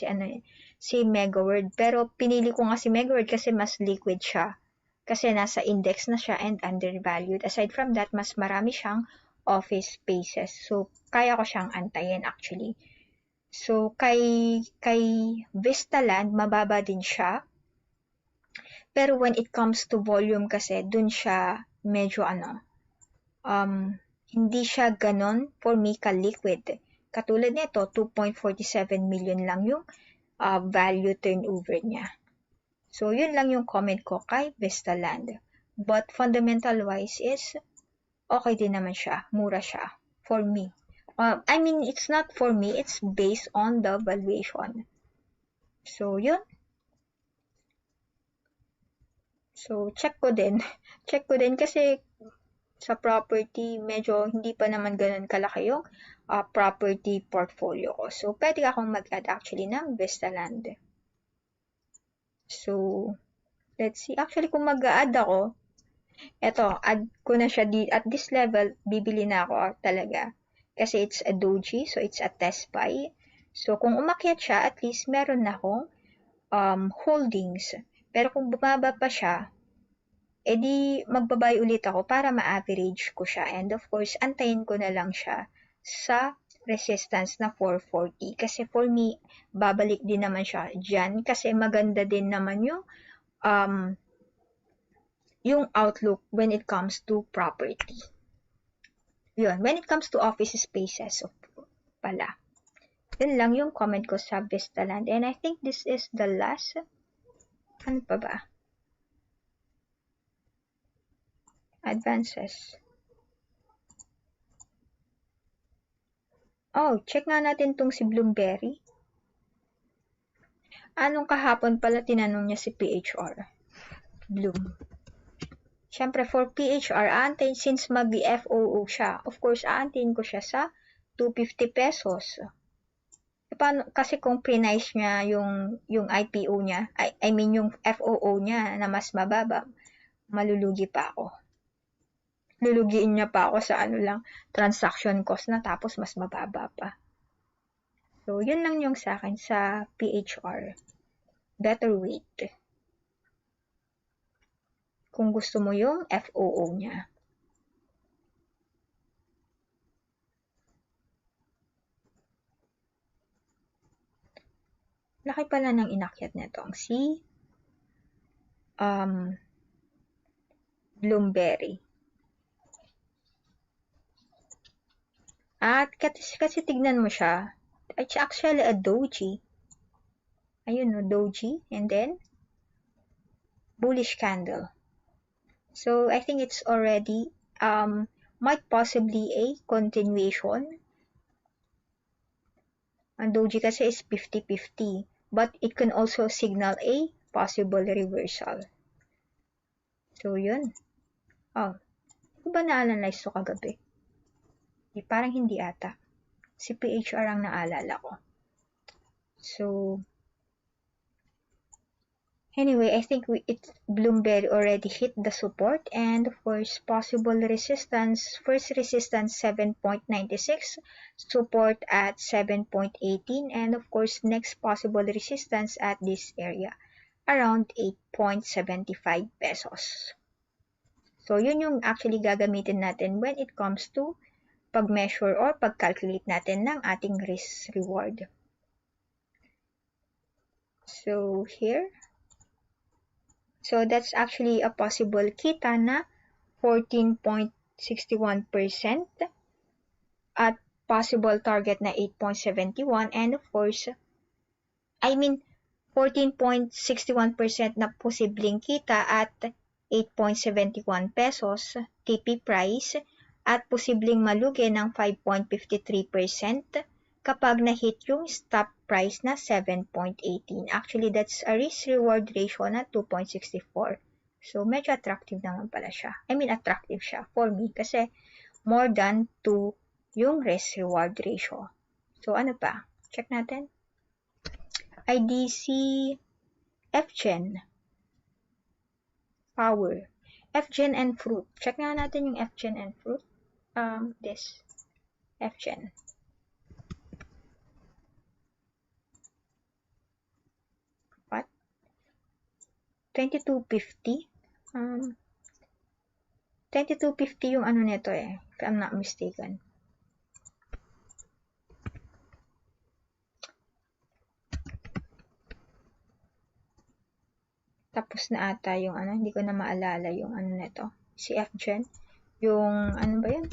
si Megaworld. Pero pinili ko nga si Megaworld kasi mas liquid siya. Kasi nasa index na siya and undervalued. Aside from that, mas marami siyang office spaces. So, kaya ko siyang antayin actually. So, kay Vistaland, mababa din siya. Pero when it comes to volume kasi, dun siya medyo hindi siya ganon for me ka-liquid. Katulad nito, 2.47 million lang yung value turnover niya. So, yun lang yung comment ko kay Vistaland. But fundamental-wise is, okay din naman siya. Mura siya. For me. I mean, it's not for me. It's based on the valuation. So, yun. So, check ko din. Check ko din kasi sa property, medyo hindi pa naman ganun kalaki yung property portfolio ko. So, pwede akong mag-add actually ng Vistaland. So, let's see. Actually, kung mag-add ako, add ko na siya at this level, bibili na ako talaga. Kasi it's a doji, so it's a test buy. So, kung umakyat siya, at least meron na akong holdings. Pero kung bumaba pa siya, edi magbabay ulit ako para ma-average ko siya. And of course, antayin ko na lang siya sa resistance na 440. Kasi for me, babalik din naman siya dyan. Kasi maganda din naman yung outlook when it comes to property. Yun, when it comes to office spaces pala. Yun lang yung comment ko sa Vistaland. And I think this is the last. Ano pa ba? Advances. Oh, check nga natin tong si Bloomberry. Anong kahapon pala tinanong niya si PHR? Bloom. Siyempre, for PHR, aantayin since mag-FOO siya. Of course, aantayin ko siya sa 250 pesos. Paano, kasi kung pre-nice niya yung IPO niya, I mean yung FOO niya na mas mababa, malulugi pa ako. Lulugiin niya pa ako sa transaction cost na tapos mas mababa pa. So, yun lang yung sa akin sa PHR. Better wait. Kung gusto mo yung FOO niya. Laki pala ng inakyat nitong si Bloomberry. At kasi tignan mo siya, it's actually a doji. Ayun no, doji. And then, bullish candle. So, I think it's already, might possibly a continuation. Ang doji kasi is 50-50. But it can also signal a possible reversal. So, yun. Oh, hindi ba na-analyze to kagabi? Parang hindi ata. Si PHR ang naalala ko. So, anyway, I think Bloomberry already hit the support and of course possible resistance. First resistance 7.96, support at 7.18, and of course next possible resistance at this area around 8.75 pesos. So, yun yung actually gagamitin natin when it comes to pag-measure or pag-calculate natin ng ating risk-reward. So, here. So, that's actually a possible kita na 14.2 61% at possible target na 8.71, and of course, 14.61% na posibleng kita at 8.71 pesos TP price at posibleng malugi ng 5.53% kapag na-hit yung stop price na 7.18. Actually, that's a risk-reward ratio na 2.64. So, medyo attractive naman pala siya. Attractive siya for me kasi more than 2 yung risk-reward ratio. So, ano pa? Check natin. IDC, FGEN, Power, FGEN and Fruit. Check nga natin yung FGEN and Fruit. This, FGEN. What? 2250. 2250 yung ano nito if I'm not mistaken. Tapos na ata yung hindi ko na maalala yung nito. Si FGEN. Yung, ba yun?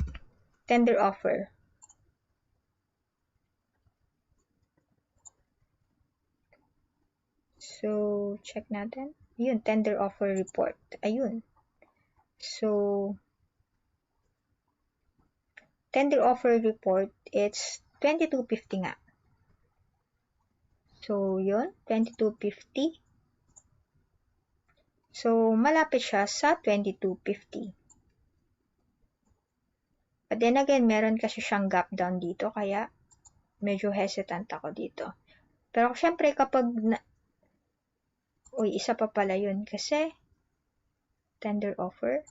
Tender offer. So, check natin. Yun, tender offer report. Ayun. So, tender offer report, it's 2250 nga. So, yun, 2250. So, malapit siya sa 2250. But then again, meron kasi siyang gap down dito, kaya medyo hesitant ako dito. Pero syempre kapag isa pa pala yun kasi tender offer.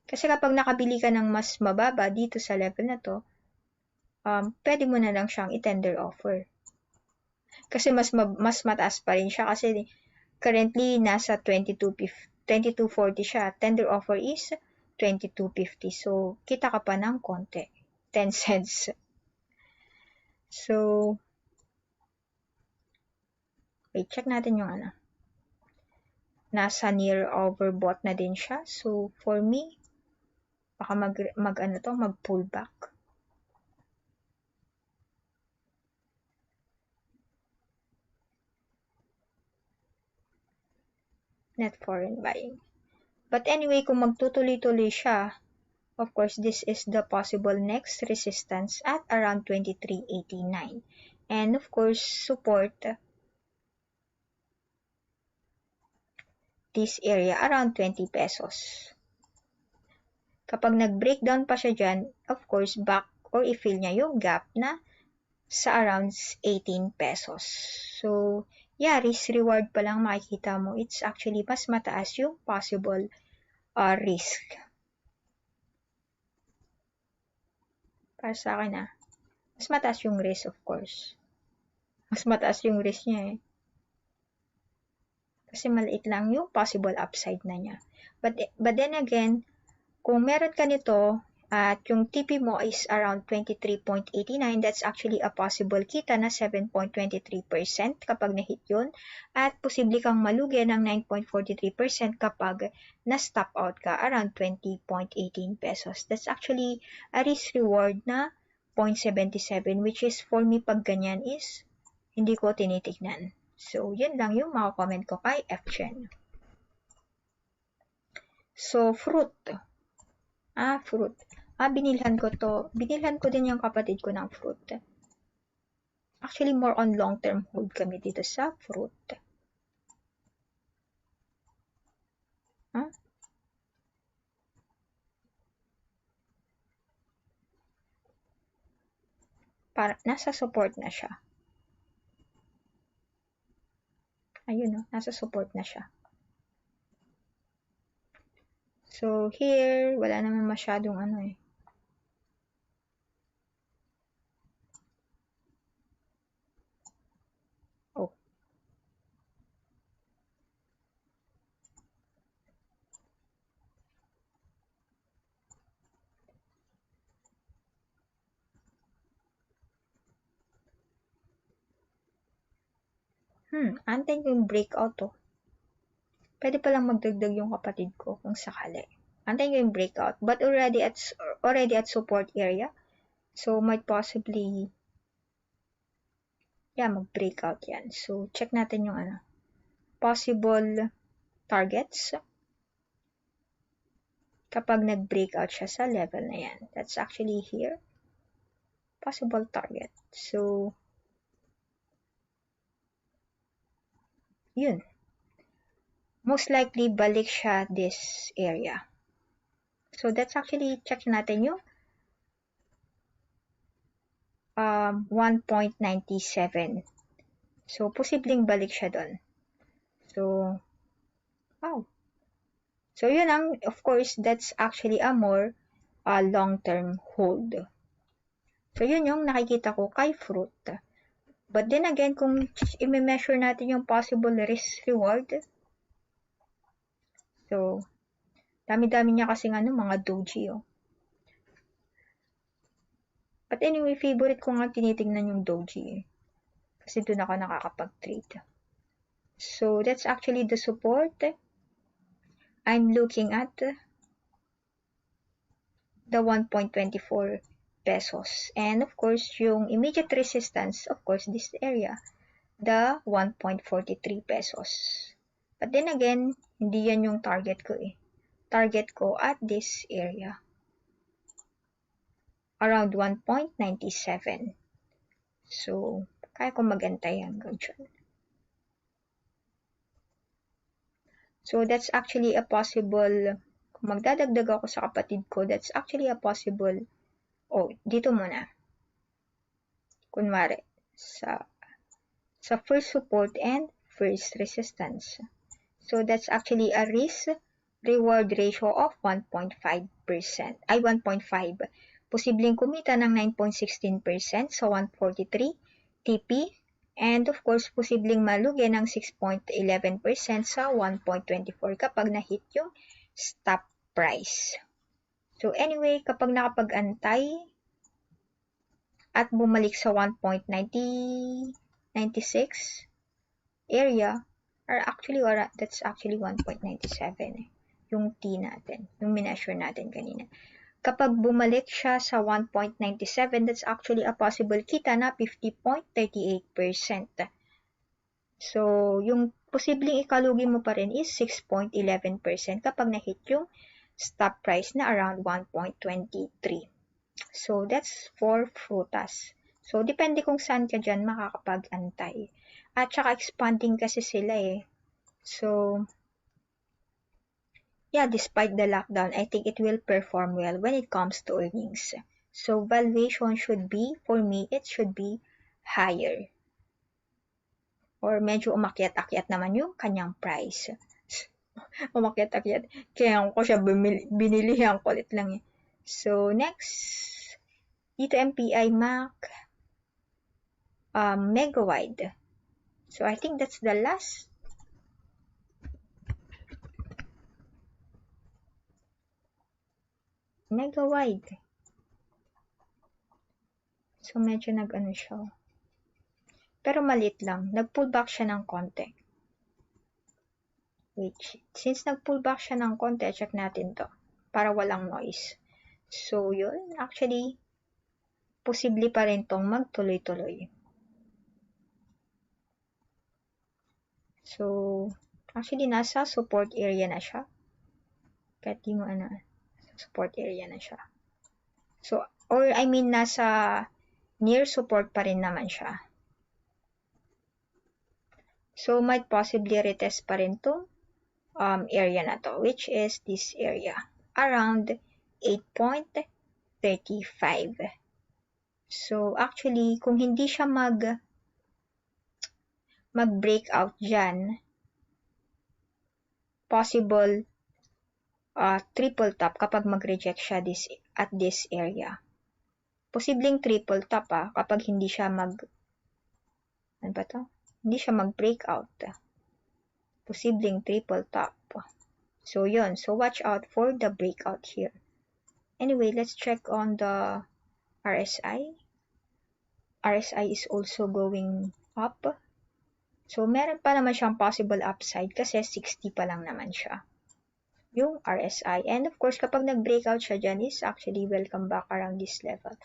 Kasi kapag nakabili ka ng mas mababa dito sa level na to, pwede mo na lang siyang i-tender offer. Kasi mas mataas pa rin siya kasi currently nasa 2240 siya. Tender offer is 2250. So, kita ka pa ng konti. 10 cents. So, wait, check natin yung Nasa near overbought na din siya. So, for me, baka mag-pull back. Net foreign buying. But anyway, kung magtutuloy-tuloy siya, of course, this is the possible next resistance at around 23.89. And of course, support this area around 20 pesos. Kapag nag-breakdown pa siya dyan, of course, back or i-fill niya yung gap na sa around 18 pesos. So, yeah, risk-reward pa lang makikita mo. It's actually mas mataas yung possible risk. Para sa akin mas mataas yung risk, of course. Mas mataas yung risk niya Kasi maliit lang yung possible upside na niya. But then again, kung meron ka nito at yung TP mo is around 23.89, that's actually a possible kita na 7.23% kapag na-hit yun. At posible kang malugi ng 9.43% kapag na-stop out ka around 20.18 pesos. That's actually a risk-reward na 0.77, which is for me pag ganyan is hindi ko tinitignan. So, yun lang yung makakomment ko kay FGEN. So, fruit. Fruit. Binilhan ko to. Binilhan ko din yung kapatid ko ng fruit. Actually, more on long-term hold kami dito sa fruit. Nasa support na siya. Ayun nasa support na siya. So, here, wala naman masyadong Oh. Antayin ko yung breakout Pwede palang magdagdag yung kapatid ko kung sakali. Antayin ko yung breakout. But already at support area. So, might possibly, yeah, mag-breakout yan. So, check natin yung possible targets kapag nag-breakout siya sa level na yan. That's actually here. Possible target. So, yun. Most likely, balik siya this area. So, that's actually, check natin yung 1.97. So, posibleng balik siya doon. So, wow. So, yun of course, that's actually a more long-term hold. So, yun yung nakikita ko kay Fruit. But then again, kung i-measure natin yung possible risk-reward, so, dami-dami niya kasing mga doji, oh. But anyway, favorite ko nga tinitingnan yung doji, kasi doon ako nakakapag-trade. So, that's actually the support. I'm looking at the 1.24 pesos. And of course, yung immediate resistance, of course, this area, the 1.43 pesos. But then again, hindi yan yung target ko eh. Target ko at this area. Around 1.97. So, kaya ko magantay hanggang dyan. So, that's actually a possible, kung magdadagdag ako sa kapatid ko, that's actually a possible, dito muna. Kunwari, sa first support and first resistance. So, that's actually a risk-reward ratio of 1.5%. Ay, 1.5. Posibleng kumita ng 9.16% sa 143 TP. And of course, posibleng malugi ng 6.11% sa 1.24 kapag na-hit yung stop price. So anyway, kapag nakapag-antay at bumalik sa 1.96 area, that's actually 1.97 yung T natin, yung mineasure natin kanina. Kapag bumalik siya sa 1.97, that's actually a possible kita na 50.38%. So, yung posibleng ikalugi mo pa rin is 6.11% kapag na-hit yung stop price na around 1.23. So, that's for Fruitas. So, depende kung saan ka dyan makakapag-antay. At saka expanding kasi sila eh. So, yeah, despite the lockdown, I think it will perform well when it comes to earnings. So, valuation should be, for me, it should be higher. Or medyo umakyat-akyat naman yung kanyang price. Umakyat-akyat. Kaya ko siya binili ang kulit lang eh. So, next, dito MPI Mac, Megawide. So, I think that's the last. Megawide. So, medyo nag-ano siya. Pero maliit lang. Nag-pull back siya ng konti. Since nag-pull back siya ng konti, check natin to. Para walang noise. So, yun. Actually, posible pa rin tong magtuloy-tuloy. So, actually, nasa support area na siya. Kahit di mo support area na siya. So, nasa near support pa rin naman siya. So, might possibly retest pa rin to area na to, which is this area. Around 8.35. So, actually, kung hindi siya mag-breakout dyan, possible triple top kapag mag-reject siya at this area. Posibleng triple top kapag hindi siya hindi siya mag-breakout. Posibleng triple top. So, yun. So, watch out for the breakout here. Anyway, let's check on the RSI. RSI is also going up. So, meron pa naman siyang possible upside kasi 60 pa lang naman siya. yung RSI. And of course, kapag nag-breakout siya dyan, is actually welcome back around this level,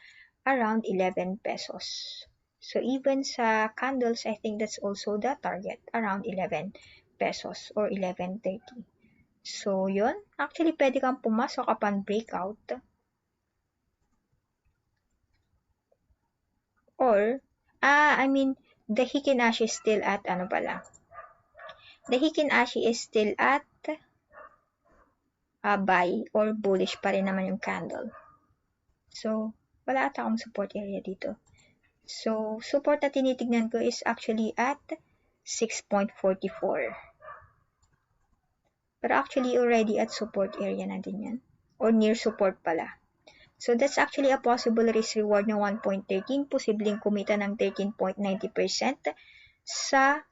around 11 pesos. So even sa candles, I think that's also the target, around 11 pesos or 11.30. So yun, actually pwede kang pumasok upon breakout. Or, I mean, the Hikinashi is still at, ano pala? The Hikinashi is still at buy or bullish pa rin naman yung candle. So, wala ata akong support area dito. So, support na tinitignan ko is actually at 6.44. Pero actually already at support area na din yan. Or near support pala. So, that's actually a possible risk reward na 1.13. Posibleng kumita ng 13.90% sa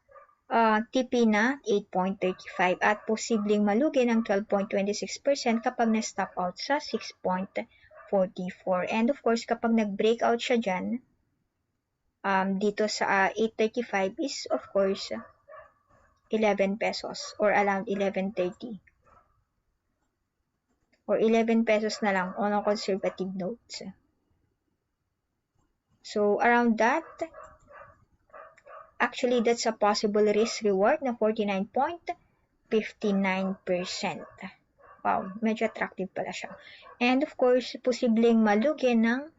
TP na 8.35 at posibleng malugi ng 12.26% kapag na-stop out sa 6.44. And of course, kapag nag-breakout siya dyan, dito sa 8.35 is of course 11 pesos or around 11.30. Or 11 pesos na lang on a conservative notes. So, around that, actually, that's a possible risk reward na 49.59%. Wow, medyo attractive pala siya. And of course, posibleng malugi ng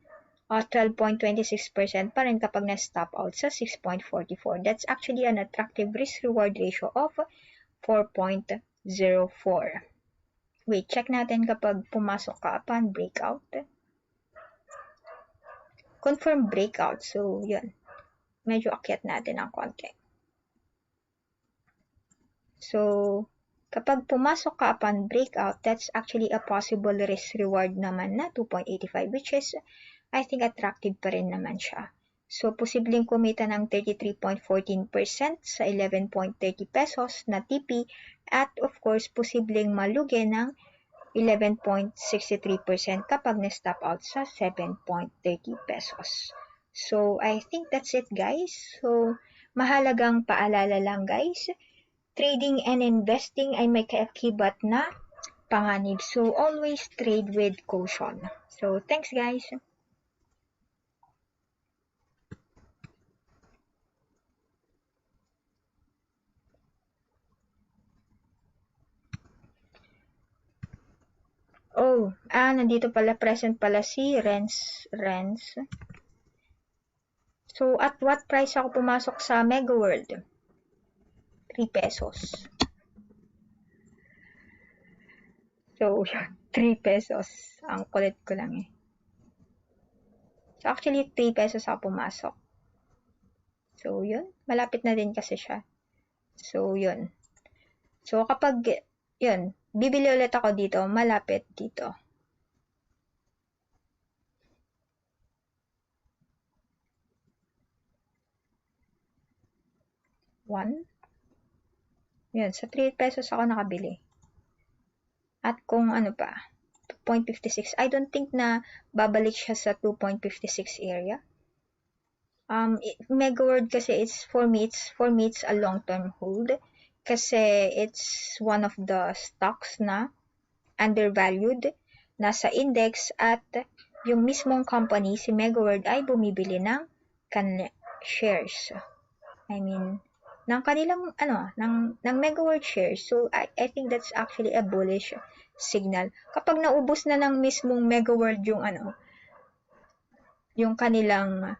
12.26% pa rin kapag na-stop out sa 6.44. That's actually an attractive risk-reward ratio of 4.04. Wait, check natin kapag pumasok ka upon breakout. Confirm breakout. So, yun. Medyo akyat natin ang konti. So, kapag pumasok ka upon breakout, that's actually a possible risk-reward naman na 2.85, which is, I think, attractive pa rin naman siya. So, posibleng kumita ng 33.14% sa 11.30 pesos na TP at, of course, posibleng malugi ng 11.63% kapag na-stop out sa 7.30 pesos. So, I think that's it, guys. So, mahalagang paalala lang, guys. Trading and investing ay may kaakibat na panganib. So, always trade with caution. So, thanks, guys. Oh, nandito pala, present pala si Renz. So, at what price ako pumasok sa Megaworld? 3 pesos. So, 3 pesos. Ang kulit ko lang eh. So, actually, 3 pesos ako pumasok. So, yun. Malapit na din kasi siya. So, yun. So, kapag, yun, bibili ulit ako dito, malapit dito. One. Yun, sa 3 pesos ako nakabili. At kung ano pa, 2.56, I don't think na babalik siya sa 2.56 area. Megaworld kasi for me it's a long-term hold kasi it's one of the stocks na undervalued, nasa index at yung mismong company, si Megaworld ay bumibili ng shares. I mean, ng kanilang ng Megaworld shares. So I think that's actually a bullish signal. Kapag naubos na ng mismong Megaworld yung kanilang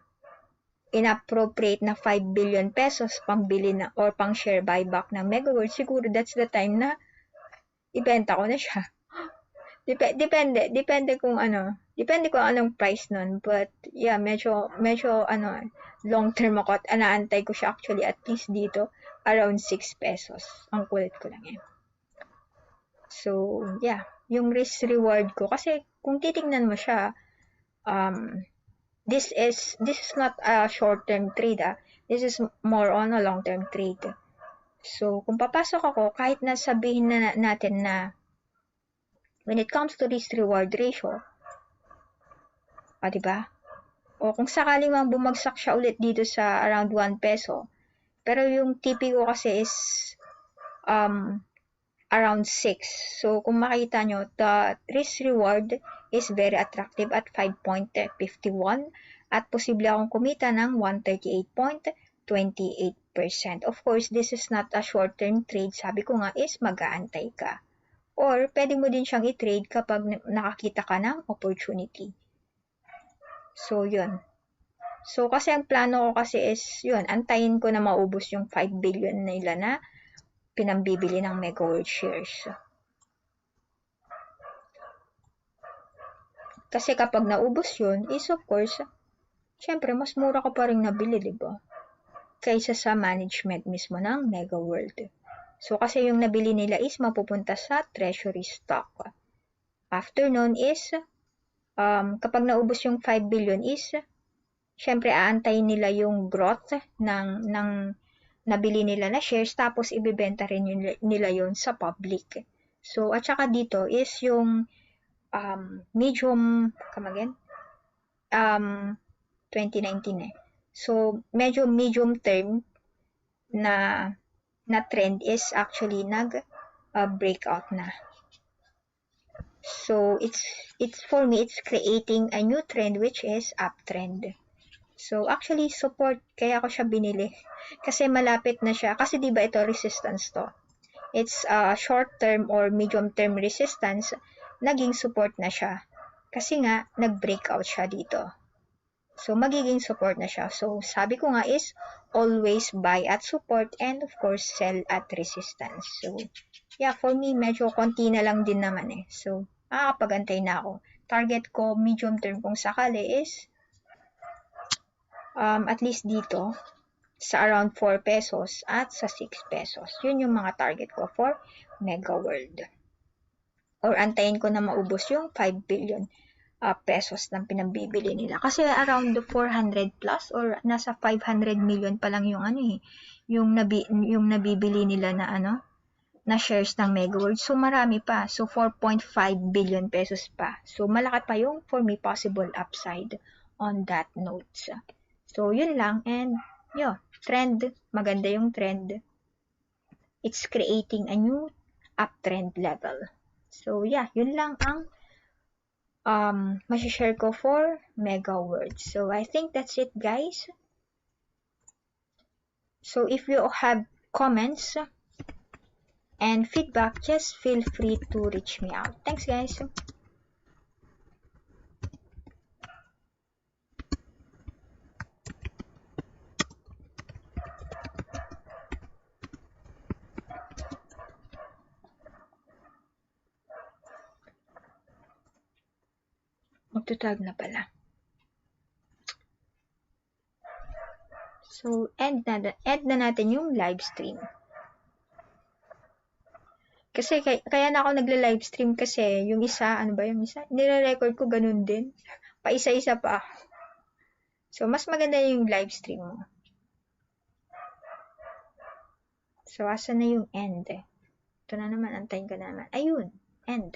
inappropriate na 5 billion pesos pangbili na or pang share buyback ng Megaworld, siguro that's the time na ibenta ko na siya. Depende kung anong price nun. But yeah, medyo long term ako at anaantay ko siya actually at least dito around 6 pesos. Ang kulit ko lang yan. So, yeah, yung risk reward ko kasi kung titingnan mo siya, this is not a short-term trade. This is more on a long-term trade. So, kung papasok ako, kahit na sabihin na natin na when it comes to risk-reward ratio, diba? O kung sakaling mang bumagsak siya ulit dito sa around 1 peso, pero yung TP ko kasi is around 6. So, kung makita nyo, the risk reward is very attractive at 5.51 at posible akong kumita ng 138.28%. Of course, this is not a short-term trade. Sabi ko nga is mag-aantay ka. Or, pwede mo din siyang i-trade kapag nakakita ka ng opportunity. So, yun. So, kasi ang plano ko kasi is, yun, antayin ko na maubos yung 5 billion nila na pinambibili ng Megaworld shares. Kasi kapag naubos yun, is of course, syempre, mas mura ko pa rin nabili, diba? Kaysa sa management mismo ng Megaworld. So, kasi yung nabili nila is mapupunta sa treasury stock. After nun is, kapag naubos yung 5 billion is, syempre, aantayin nila yung growth ng nabili nila na shares, tapos ibibenta rin nila yon sa public. So, at saka dito is yung medium, 2019 eh. So, medyo medium term na trend is actually breakout na. So, it's for me, it's creating a new trend which is uptrend. So, actually, support, kaya ako siya binili. Kasi malapit na siya. Kasi diba ito, resistance to. It's short-term or medium-term resistance, naging support na siya. Kasi nga, nag-breakout siya dito. So, magiging support na siya. So, sabi ko nga is, always buy at support and of course, sell at resistance. So, yeah, for me, medyo konti na lang din naman eh. So, makakapag-antay na ako. Target ko, medium-term kung sakali is, at least dito, sa around 4 pesos at sa 6 pesos. Yun yung mga target ko for Megaworld. Or antayin ko na maubos yung 5 billion pesos ng pinambibili nila. Kasi around 400 plus or nasa 500 million pa lang yung yung nabibili nila na shares ng Megaworld. So marami pa. So 4.5 billion pesos pa. So malaki pa yung for me possible upside on that note. So yun lang, and trend, maganda yung trend. It's creating a new uptrend level. So yeah, yun lang ang masishare ko for Megaworld. So I think that's it, guys. So if you have comments and feedback, just feel free to reach me out. Thanks, guys. Magtutag na pala. So, end na natin yung live stream. Kasi kaya na ako nagle-live stream kasi yung isa, nire-record ko ganun din. Paisa-isa pa. So, mas maganda yung live stream mo. So, asa na yung end? Ito na naman, antayin ka naman. Ayun, end.